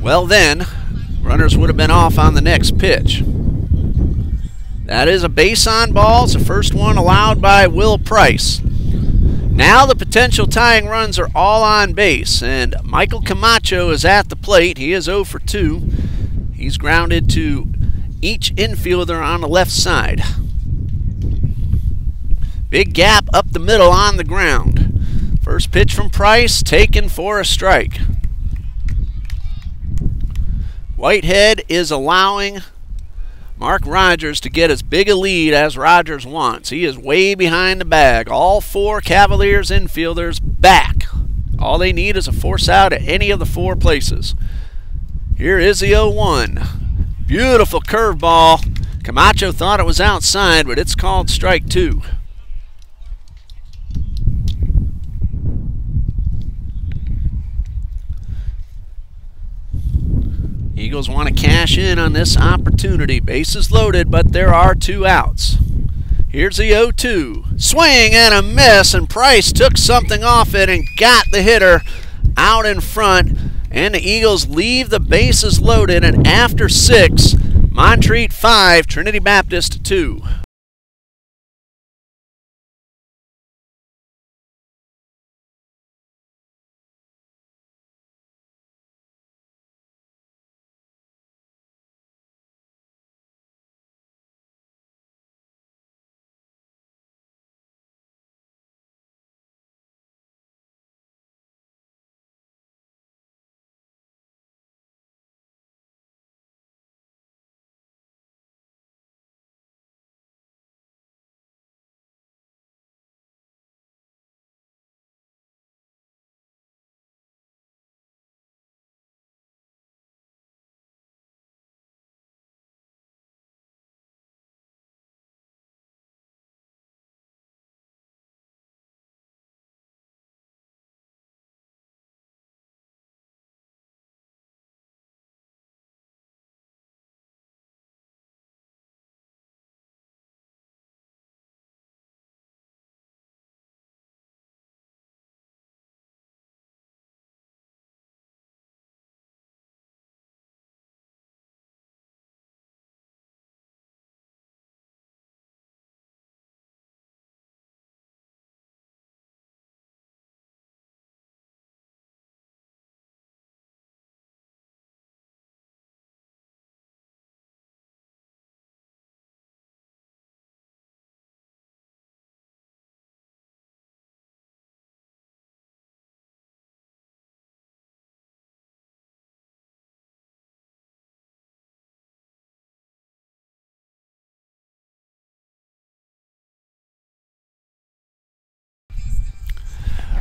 well then, runners would have been off on the next pitch. That is a base on ball. It's the first one allowed by Will Price. Now the potential tying runs are all on base, and Michael Camacho is at the plate. He is 0 for 2. He's grounded to each infielder on the left side. Big gap up the middle on the ground. First pitch from Price, taken for a strike. Whitehead is allowing Mark Rogers to get as big a lead as Rogers wants. He is way behind the bag. All 4 Cavaliers infielders back. All they need is a force out at any of the 4 places. Here is the 0-1. Beautiful curveball. Camacho thought it was outside, but it's called strike 2. Eagles want to cash in on this opportunity. Bases loaded, but there are 2 outs. Here's the 0-2. Swing and a miss, and Price took something off it and got the hitter out in front. And the Eagles leave the bases loaded, and after 6, Montreat 5, Trinity Baptist 2.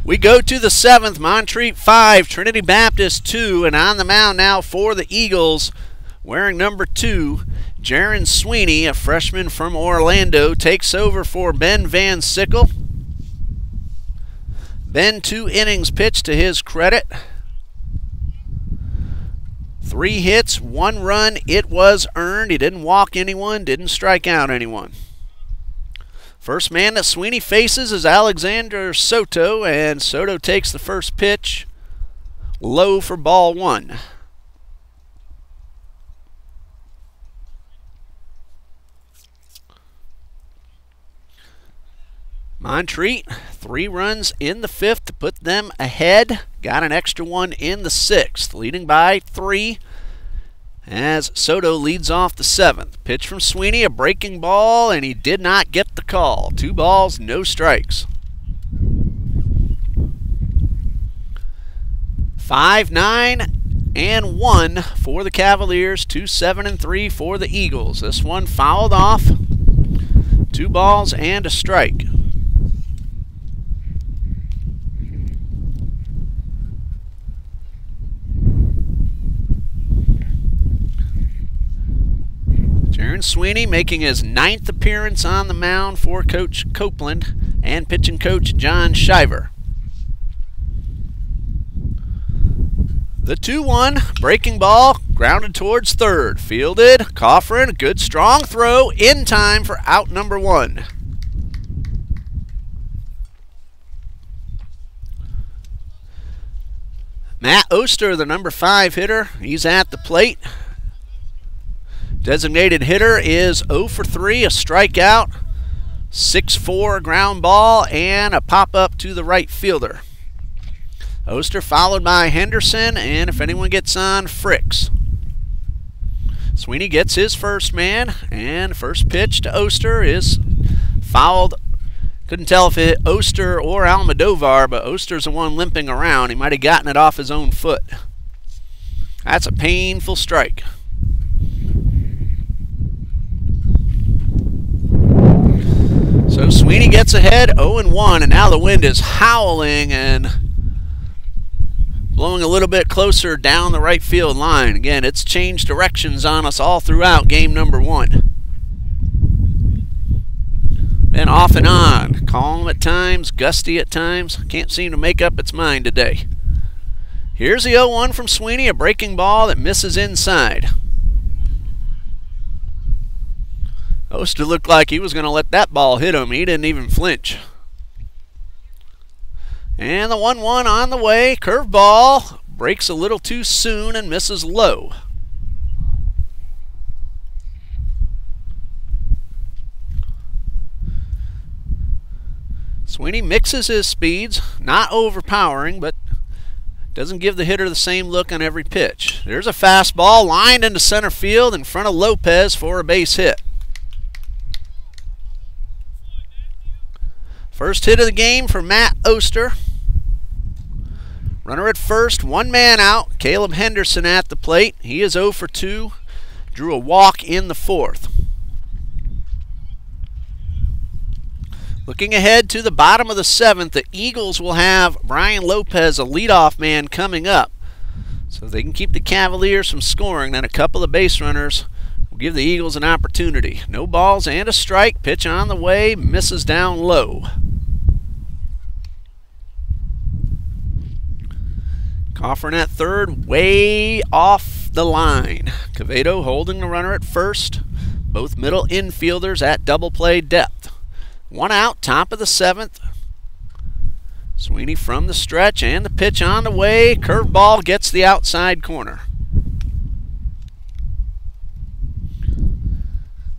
We go to the 7th, Montreat 5, Trinity Baptist 2, and on the mound now for the Eagles, wearing number 2, Jaron Sweeney, a freshman from Orlando, takes over for Ben Van Sickle. Ben, 2 innings pitched to his credit. 3 hits, 1 run, it was earned. He didn't walk anyone, didn't strike out anyone. First man that Sweeney faces is Alexander Soto, and Soto takes the first pitch low for ball 1. Montreat, 3 runs in the 5th to put them ahead. Got an extra 1 in the 6th, leading by 3 as Soto leads off the 7th. Pitch from Sweeney, a breaking ball, and he did not get the call. 2 balls, no strikes. 5, 9, and 1 for the Cavaliers. 2, 7, and 3 for the Eagles. This one fouled off. 2 balls and a strike. Jaron Sweeney making his 9th appearance on the mound for Coach Copeland and pitching coach John Shiver. The 2-1 breaking ball grounded towards third. Fielded, Coffrin, good strong throw in time for out number 1. Matt Oster, the number 5 hitter, he's at the plate. Designated hitter is 0 for 3, a strikeout, 6-4 ground ball, and a pop-up to the right fielder. Oster followed by Henderson, and if anyone gets on, Fricks. Sweeney gets his first man, and first pitch to Oster is fouled. Couldn't tell if it Oster or Almodovar, but Oster's the one limping around. He might have gotten it off his own foot. That's a painful strike. So Sweeney gets ahead 0-1, and now the wind is howling and blowing a little bit closer down the right field line. Again, it's changed directions on us all throughout game number 1. Been off and on, calm at times, gusty at times. Can't seem to make up its mind today. Here's the 0-1 from Sweeney, a breaking ball that misses inside. Oster looked like he was going to let that ball hit him. He didn't even flinch. And the 1-1 on the way. Curveball breaks a little too soon and misses low. Sweeney mixes his speeds, not overpowering, but doesn't give the hitter the same look on every pitch. There's a fastball lined into center field in front of Lopez for a base hit. First hit of the game for Matt Oster. Runner at first, one man out. Caleb Henderson at the plate. He is 0 for 2. Drew a walk in the 4th. Looking ahead to the bottom of the 7th, the Eagles will have Brian Lopez, a leadoff man, coming up. So they can keep the Cavaliers from scoring. Then a couple of base runners will give the Eagles an opportunity. No balls and a strike. Pitch on the way. Misses down low. Coffin at third, way off the line. Quevedo holding the runner at first. Both middle infielders at double play depth. One out, top of the 7th. Sweeney from the stretch and the pitch on the way. Curveball gets the outside corner.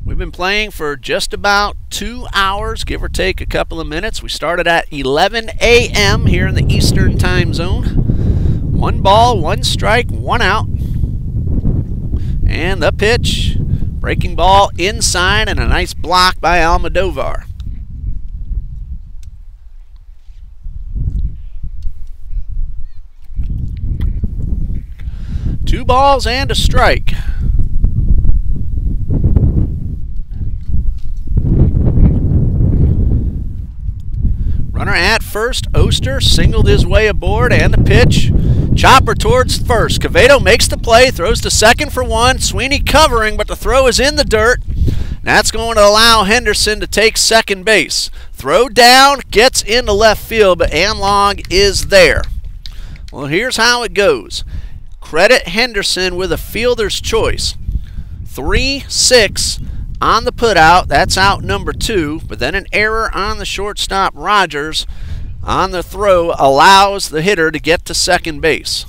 We've been playing for just about 2 hours, give or take a couple of minutes. We started at 11 a.m. here in the Eastern time zone. 1 ball, 1 strike, 1 out. And the pitch, breaking ball inside and a nice block by Almodovar. 2 balls and a strike. Runner at first, Oster singled his way aboard, and the pitch. Chopper towards first. Quevedo makes the play, throws to second for 1. Sweeney covering, but the throw is in the dirt. That's going to allow Henderson to take second base. Throw down, gets into left field, but Anlog is there. Well, here's how it goes. Credit Henderson with a fielder's choice. 3-6 on the putout. That's out number 2. But then an error on the shortstop Rogers on the throw allows the hitter to get to second base.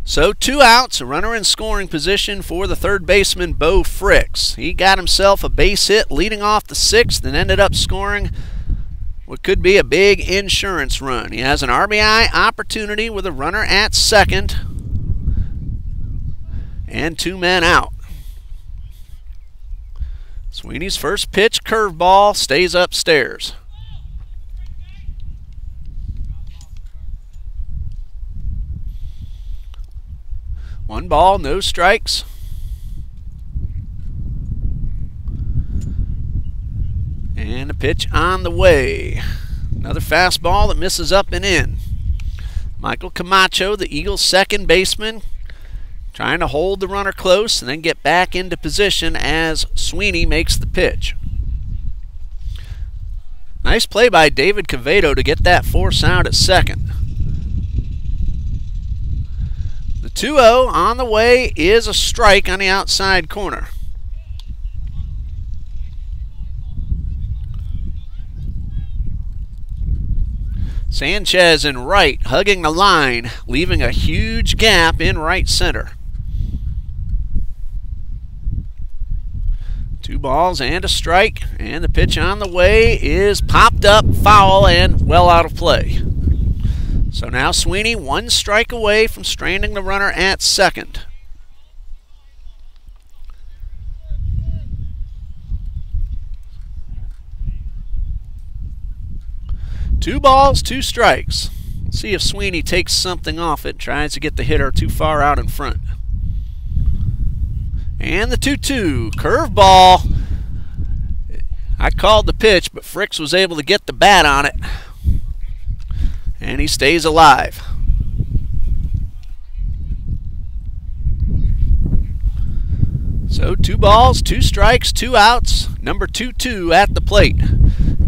So 2 outs, a runner in scoring position for the third baseman, Bo Fricks. He got himself a base hit leading off the 6th and ended up scoring what could be a big insurance run. He has an RBI opportunity with a runner at second and 2 men out. Sweeney's first pitch, curveball, stays upstairs. One ball, no strikes. And a pitch on the way. Another fastball that misses up and in. Michael Camacho, the Eagles' second baseman, trying to hold the runner close and then get back into position as Sweeney makes the pitch. Nice play by David Quevedo to get that force out at second. The 2-0 on the way is a strike on the outside corner. Sanchez in right, hugging the line, leaving a huge gap in right center. 2 balls and a strike, and the pitch on the way is popped up, foul, and well out of play. So now Sweeney 1 strike away from stranding the runner at second. Two balls, 2 strikes. Let's see if Sweeney takes something off it, tries to get the hitter too far out in front. And the 2-2, curveball. I called the pitch, but Fricks was able to get the bat on it. And he stays alive. So 2 balls, 2 strikes, 2 outs. Number 2-2 at the plate.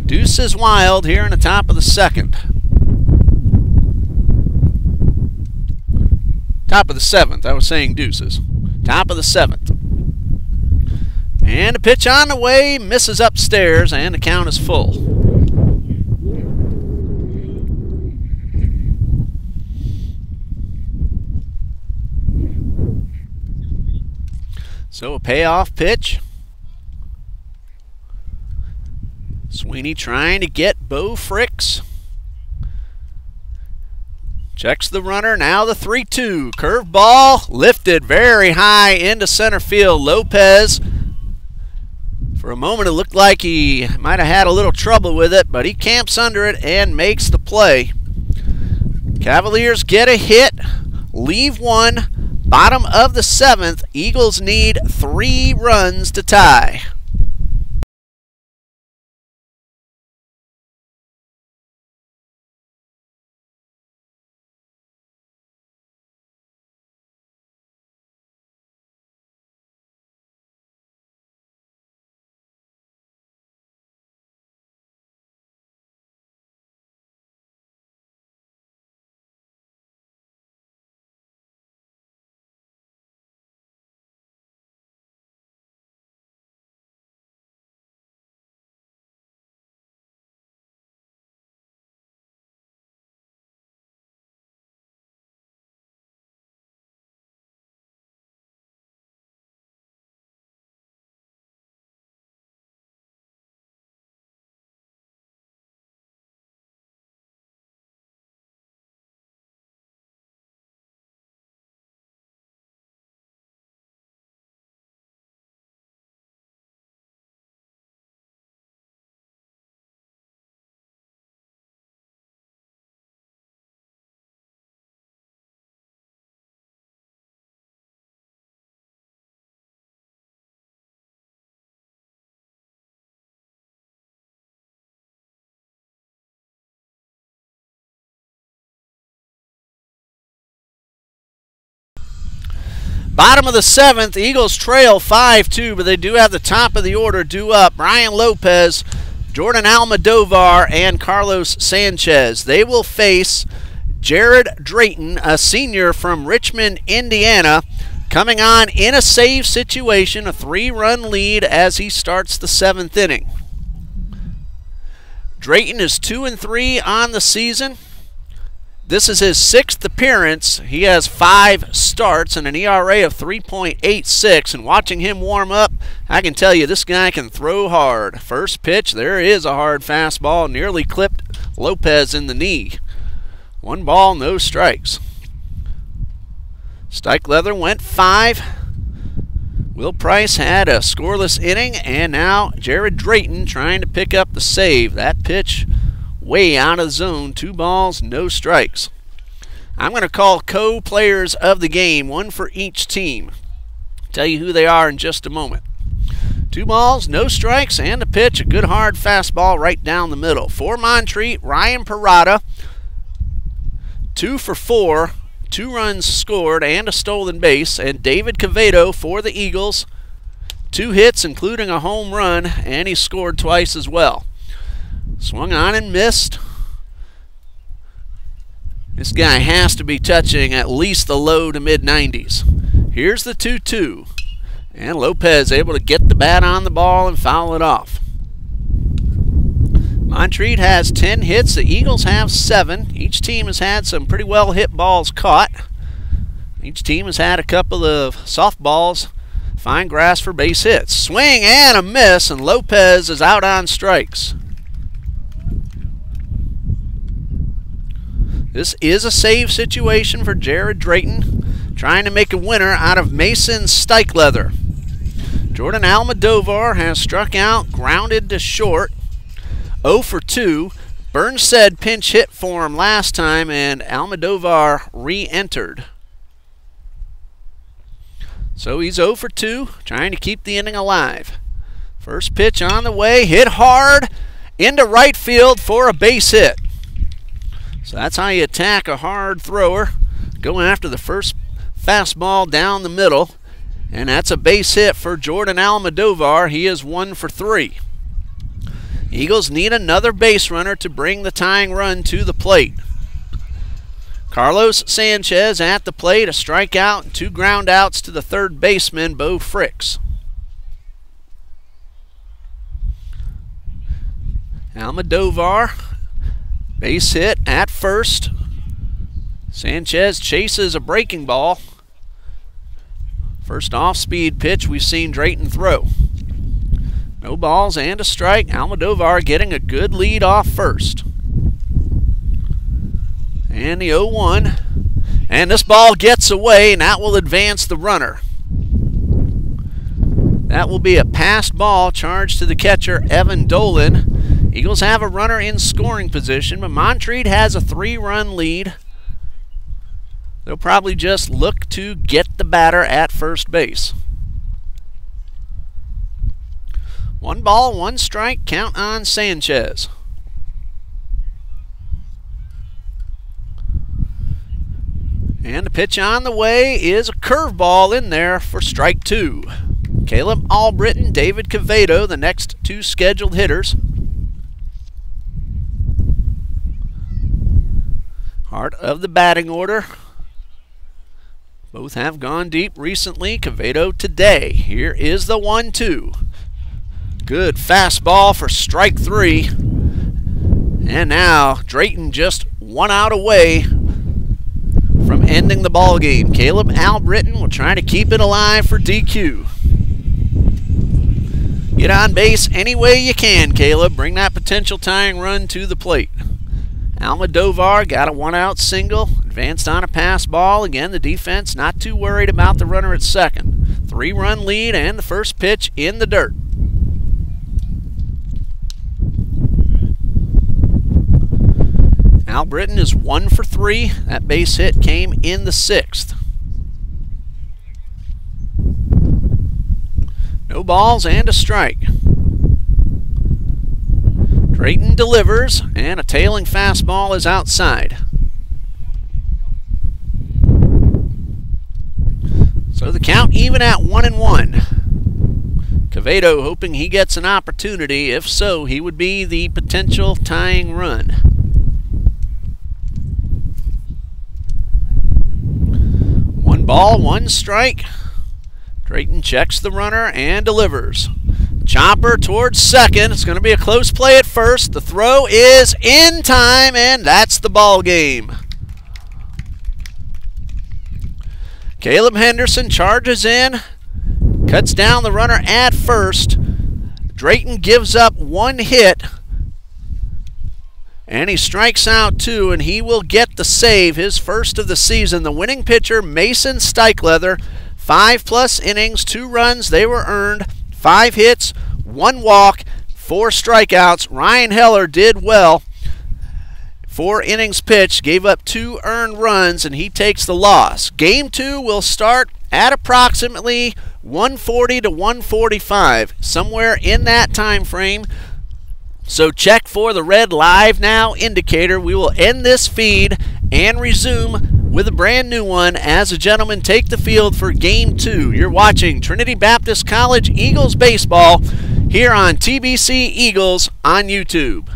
Deuces wild here in the top of the second. Top of the seventh. I was saying deuces. Top of the seventh. And a pitch on the way, misses upstairs, and the count is full. So a payoff pitch. Sweeney trying to get Bo Fricks. Checks the runner, now the 3-2. Curve ball lifted very high into center field. Lopez, for a moment it looked like he might have had a little trouble with it, but he camps under it and makes the play. Cavaliers get a hit, leave one. Bottom of the seventh, Eagles need 3 runs to tie. Bottom of the seventh, Eagles trail 5-2, but they do have the top of the order due up. Brian Lopez, Jordan Almodovar, and Carlos Sanchez. They will face Jared Drayton, a senior from Richmond, Indiana, coming on in a save situation, a 3-run lead as he starts the 7th inning. Drayton is 2-3 on the season. This is his 6th appearance. He has 5 starts and an ERA of 3.86. And watching him warm up, I can tell you this guy can throw hard. First pitch, there is a hard fastball, nearly clipped Lopez in the knee. 1 ball, no strikes. Stikelether went 5. Will Price had a scoreless inning, and now Jared Drayton trying to pick up the save. That pitch way out of the zone. 2 balls, no strikes. I'm going to call co-players of the game, 1 for each team. Tell you who they are in just a moment. 2 balls, no strikes, and a pitch, a good hard fastball right down the middle. For Montreat, Ryan Parada, 2 for 4, 2 runs scored and a stolen base. And David Cavedo for the Eagles, 2 hits including a home run, and he scored twice as well. Swung on and missed. This guy has to be touching at least the low to mid-90s. Here's the 2-2. And Lopez able to get the bat on the ball and foul it off. Montreat has 10 hits. The Eagles have 7. Each team has had some pretty well hit balls caught. Each team has had a couple of softballs find grass for base hits. Swing and a miss, and Lopez is out on strikes. This is a save situation for Jared Drayton, trying to make a winner out of Mason Stikelether. Jordan Almodovar has struck out, grounded to short, 0 for 2. Burns said pinch hit for him last time, and Almodovar re-entered. So he's 0 for 2, trying to keep the inning alive. First pitch on the way, hit hard into right field for a base hit. So that's how you attack a hard thrower. Go after the first fastball down the middle. And that's a base hit for Jordan Almodovar. He is 1 for 3. Eagles need another base runner to bring the tying run to the plate. Carlos Sanchez at the plate, a strikeout and 2 ground outs to the third baseman, Bo Fricks. Almodovar, base hit at first. Sanchez chases a breaking ball. First off-speed pitch we've seen Drayton throw. No balls and a strike. Almodovar getting a good lead off first. And the 0-1. And this ball gets away, and that will advance the runner. That will be a passed ball charged to the catcher, Evan Dolan. Eagles have a runner in scoring position, but Montreat has a 3-run lead. They'll probably just look to get the batter at first base. 1 ball, 1 strike, count on Sanchez. And the pitch on the way is a curveball in there for strike 2. Caleb Albritton, David Quevedo, the next 2 scheduled hitters. Heart of the batting order. Both have gone deep recently. Quevedo today. Here is the 1-2. Good fastball for strike 3. And now Drayton just 1 out away from ending the ball game. Caleb Albritton will try to keep it alive for DQ. Get on base any way you can, Caleb. Bring that potential tying run to the plate. Almodovar got a 1-out single. Advanced on a pass ball. Again, the defense not too worried about the runner at second. 3-run lead and the first pitch in the dirt. Albritton is 1 for 3. That base hit came in the 6th. No balls and a strike. Drayton delivers, and a tailing fastball is outside. So the count even at 1-1. Quevedo hoping he gets an opportunity. If so, he would be the potential tying run. 1 ball, 1 strike. Drayton checks the runner and delivers. Chopper towards second. It's going to be a close play at first. The throw is in time, and that's the ball game. Caleb Henderson charges in, cuts down the runner at first. Drayton gives up 1 hit, and he strikes out 2, and he will get the save, his first of the season. The winning pitcher, Mason Steichleather, 5+ innings, 2 runs, they were earned, 5 hits, 1 walk, 4 strikeouts. Ryan Heller did well. 4 innings pitched, gave up 2 earned runs, and he takes the loss. Game 2 will start at approximately 1:40 to 1:45, somewhere in that time frame. So check for the red live now indicator. We will end this feed and resume with a brand new one as the gentlemen take the field for Game 2. You're watching Trinity Baptist College Eagles baseball here on TBC Eagles on YouTube.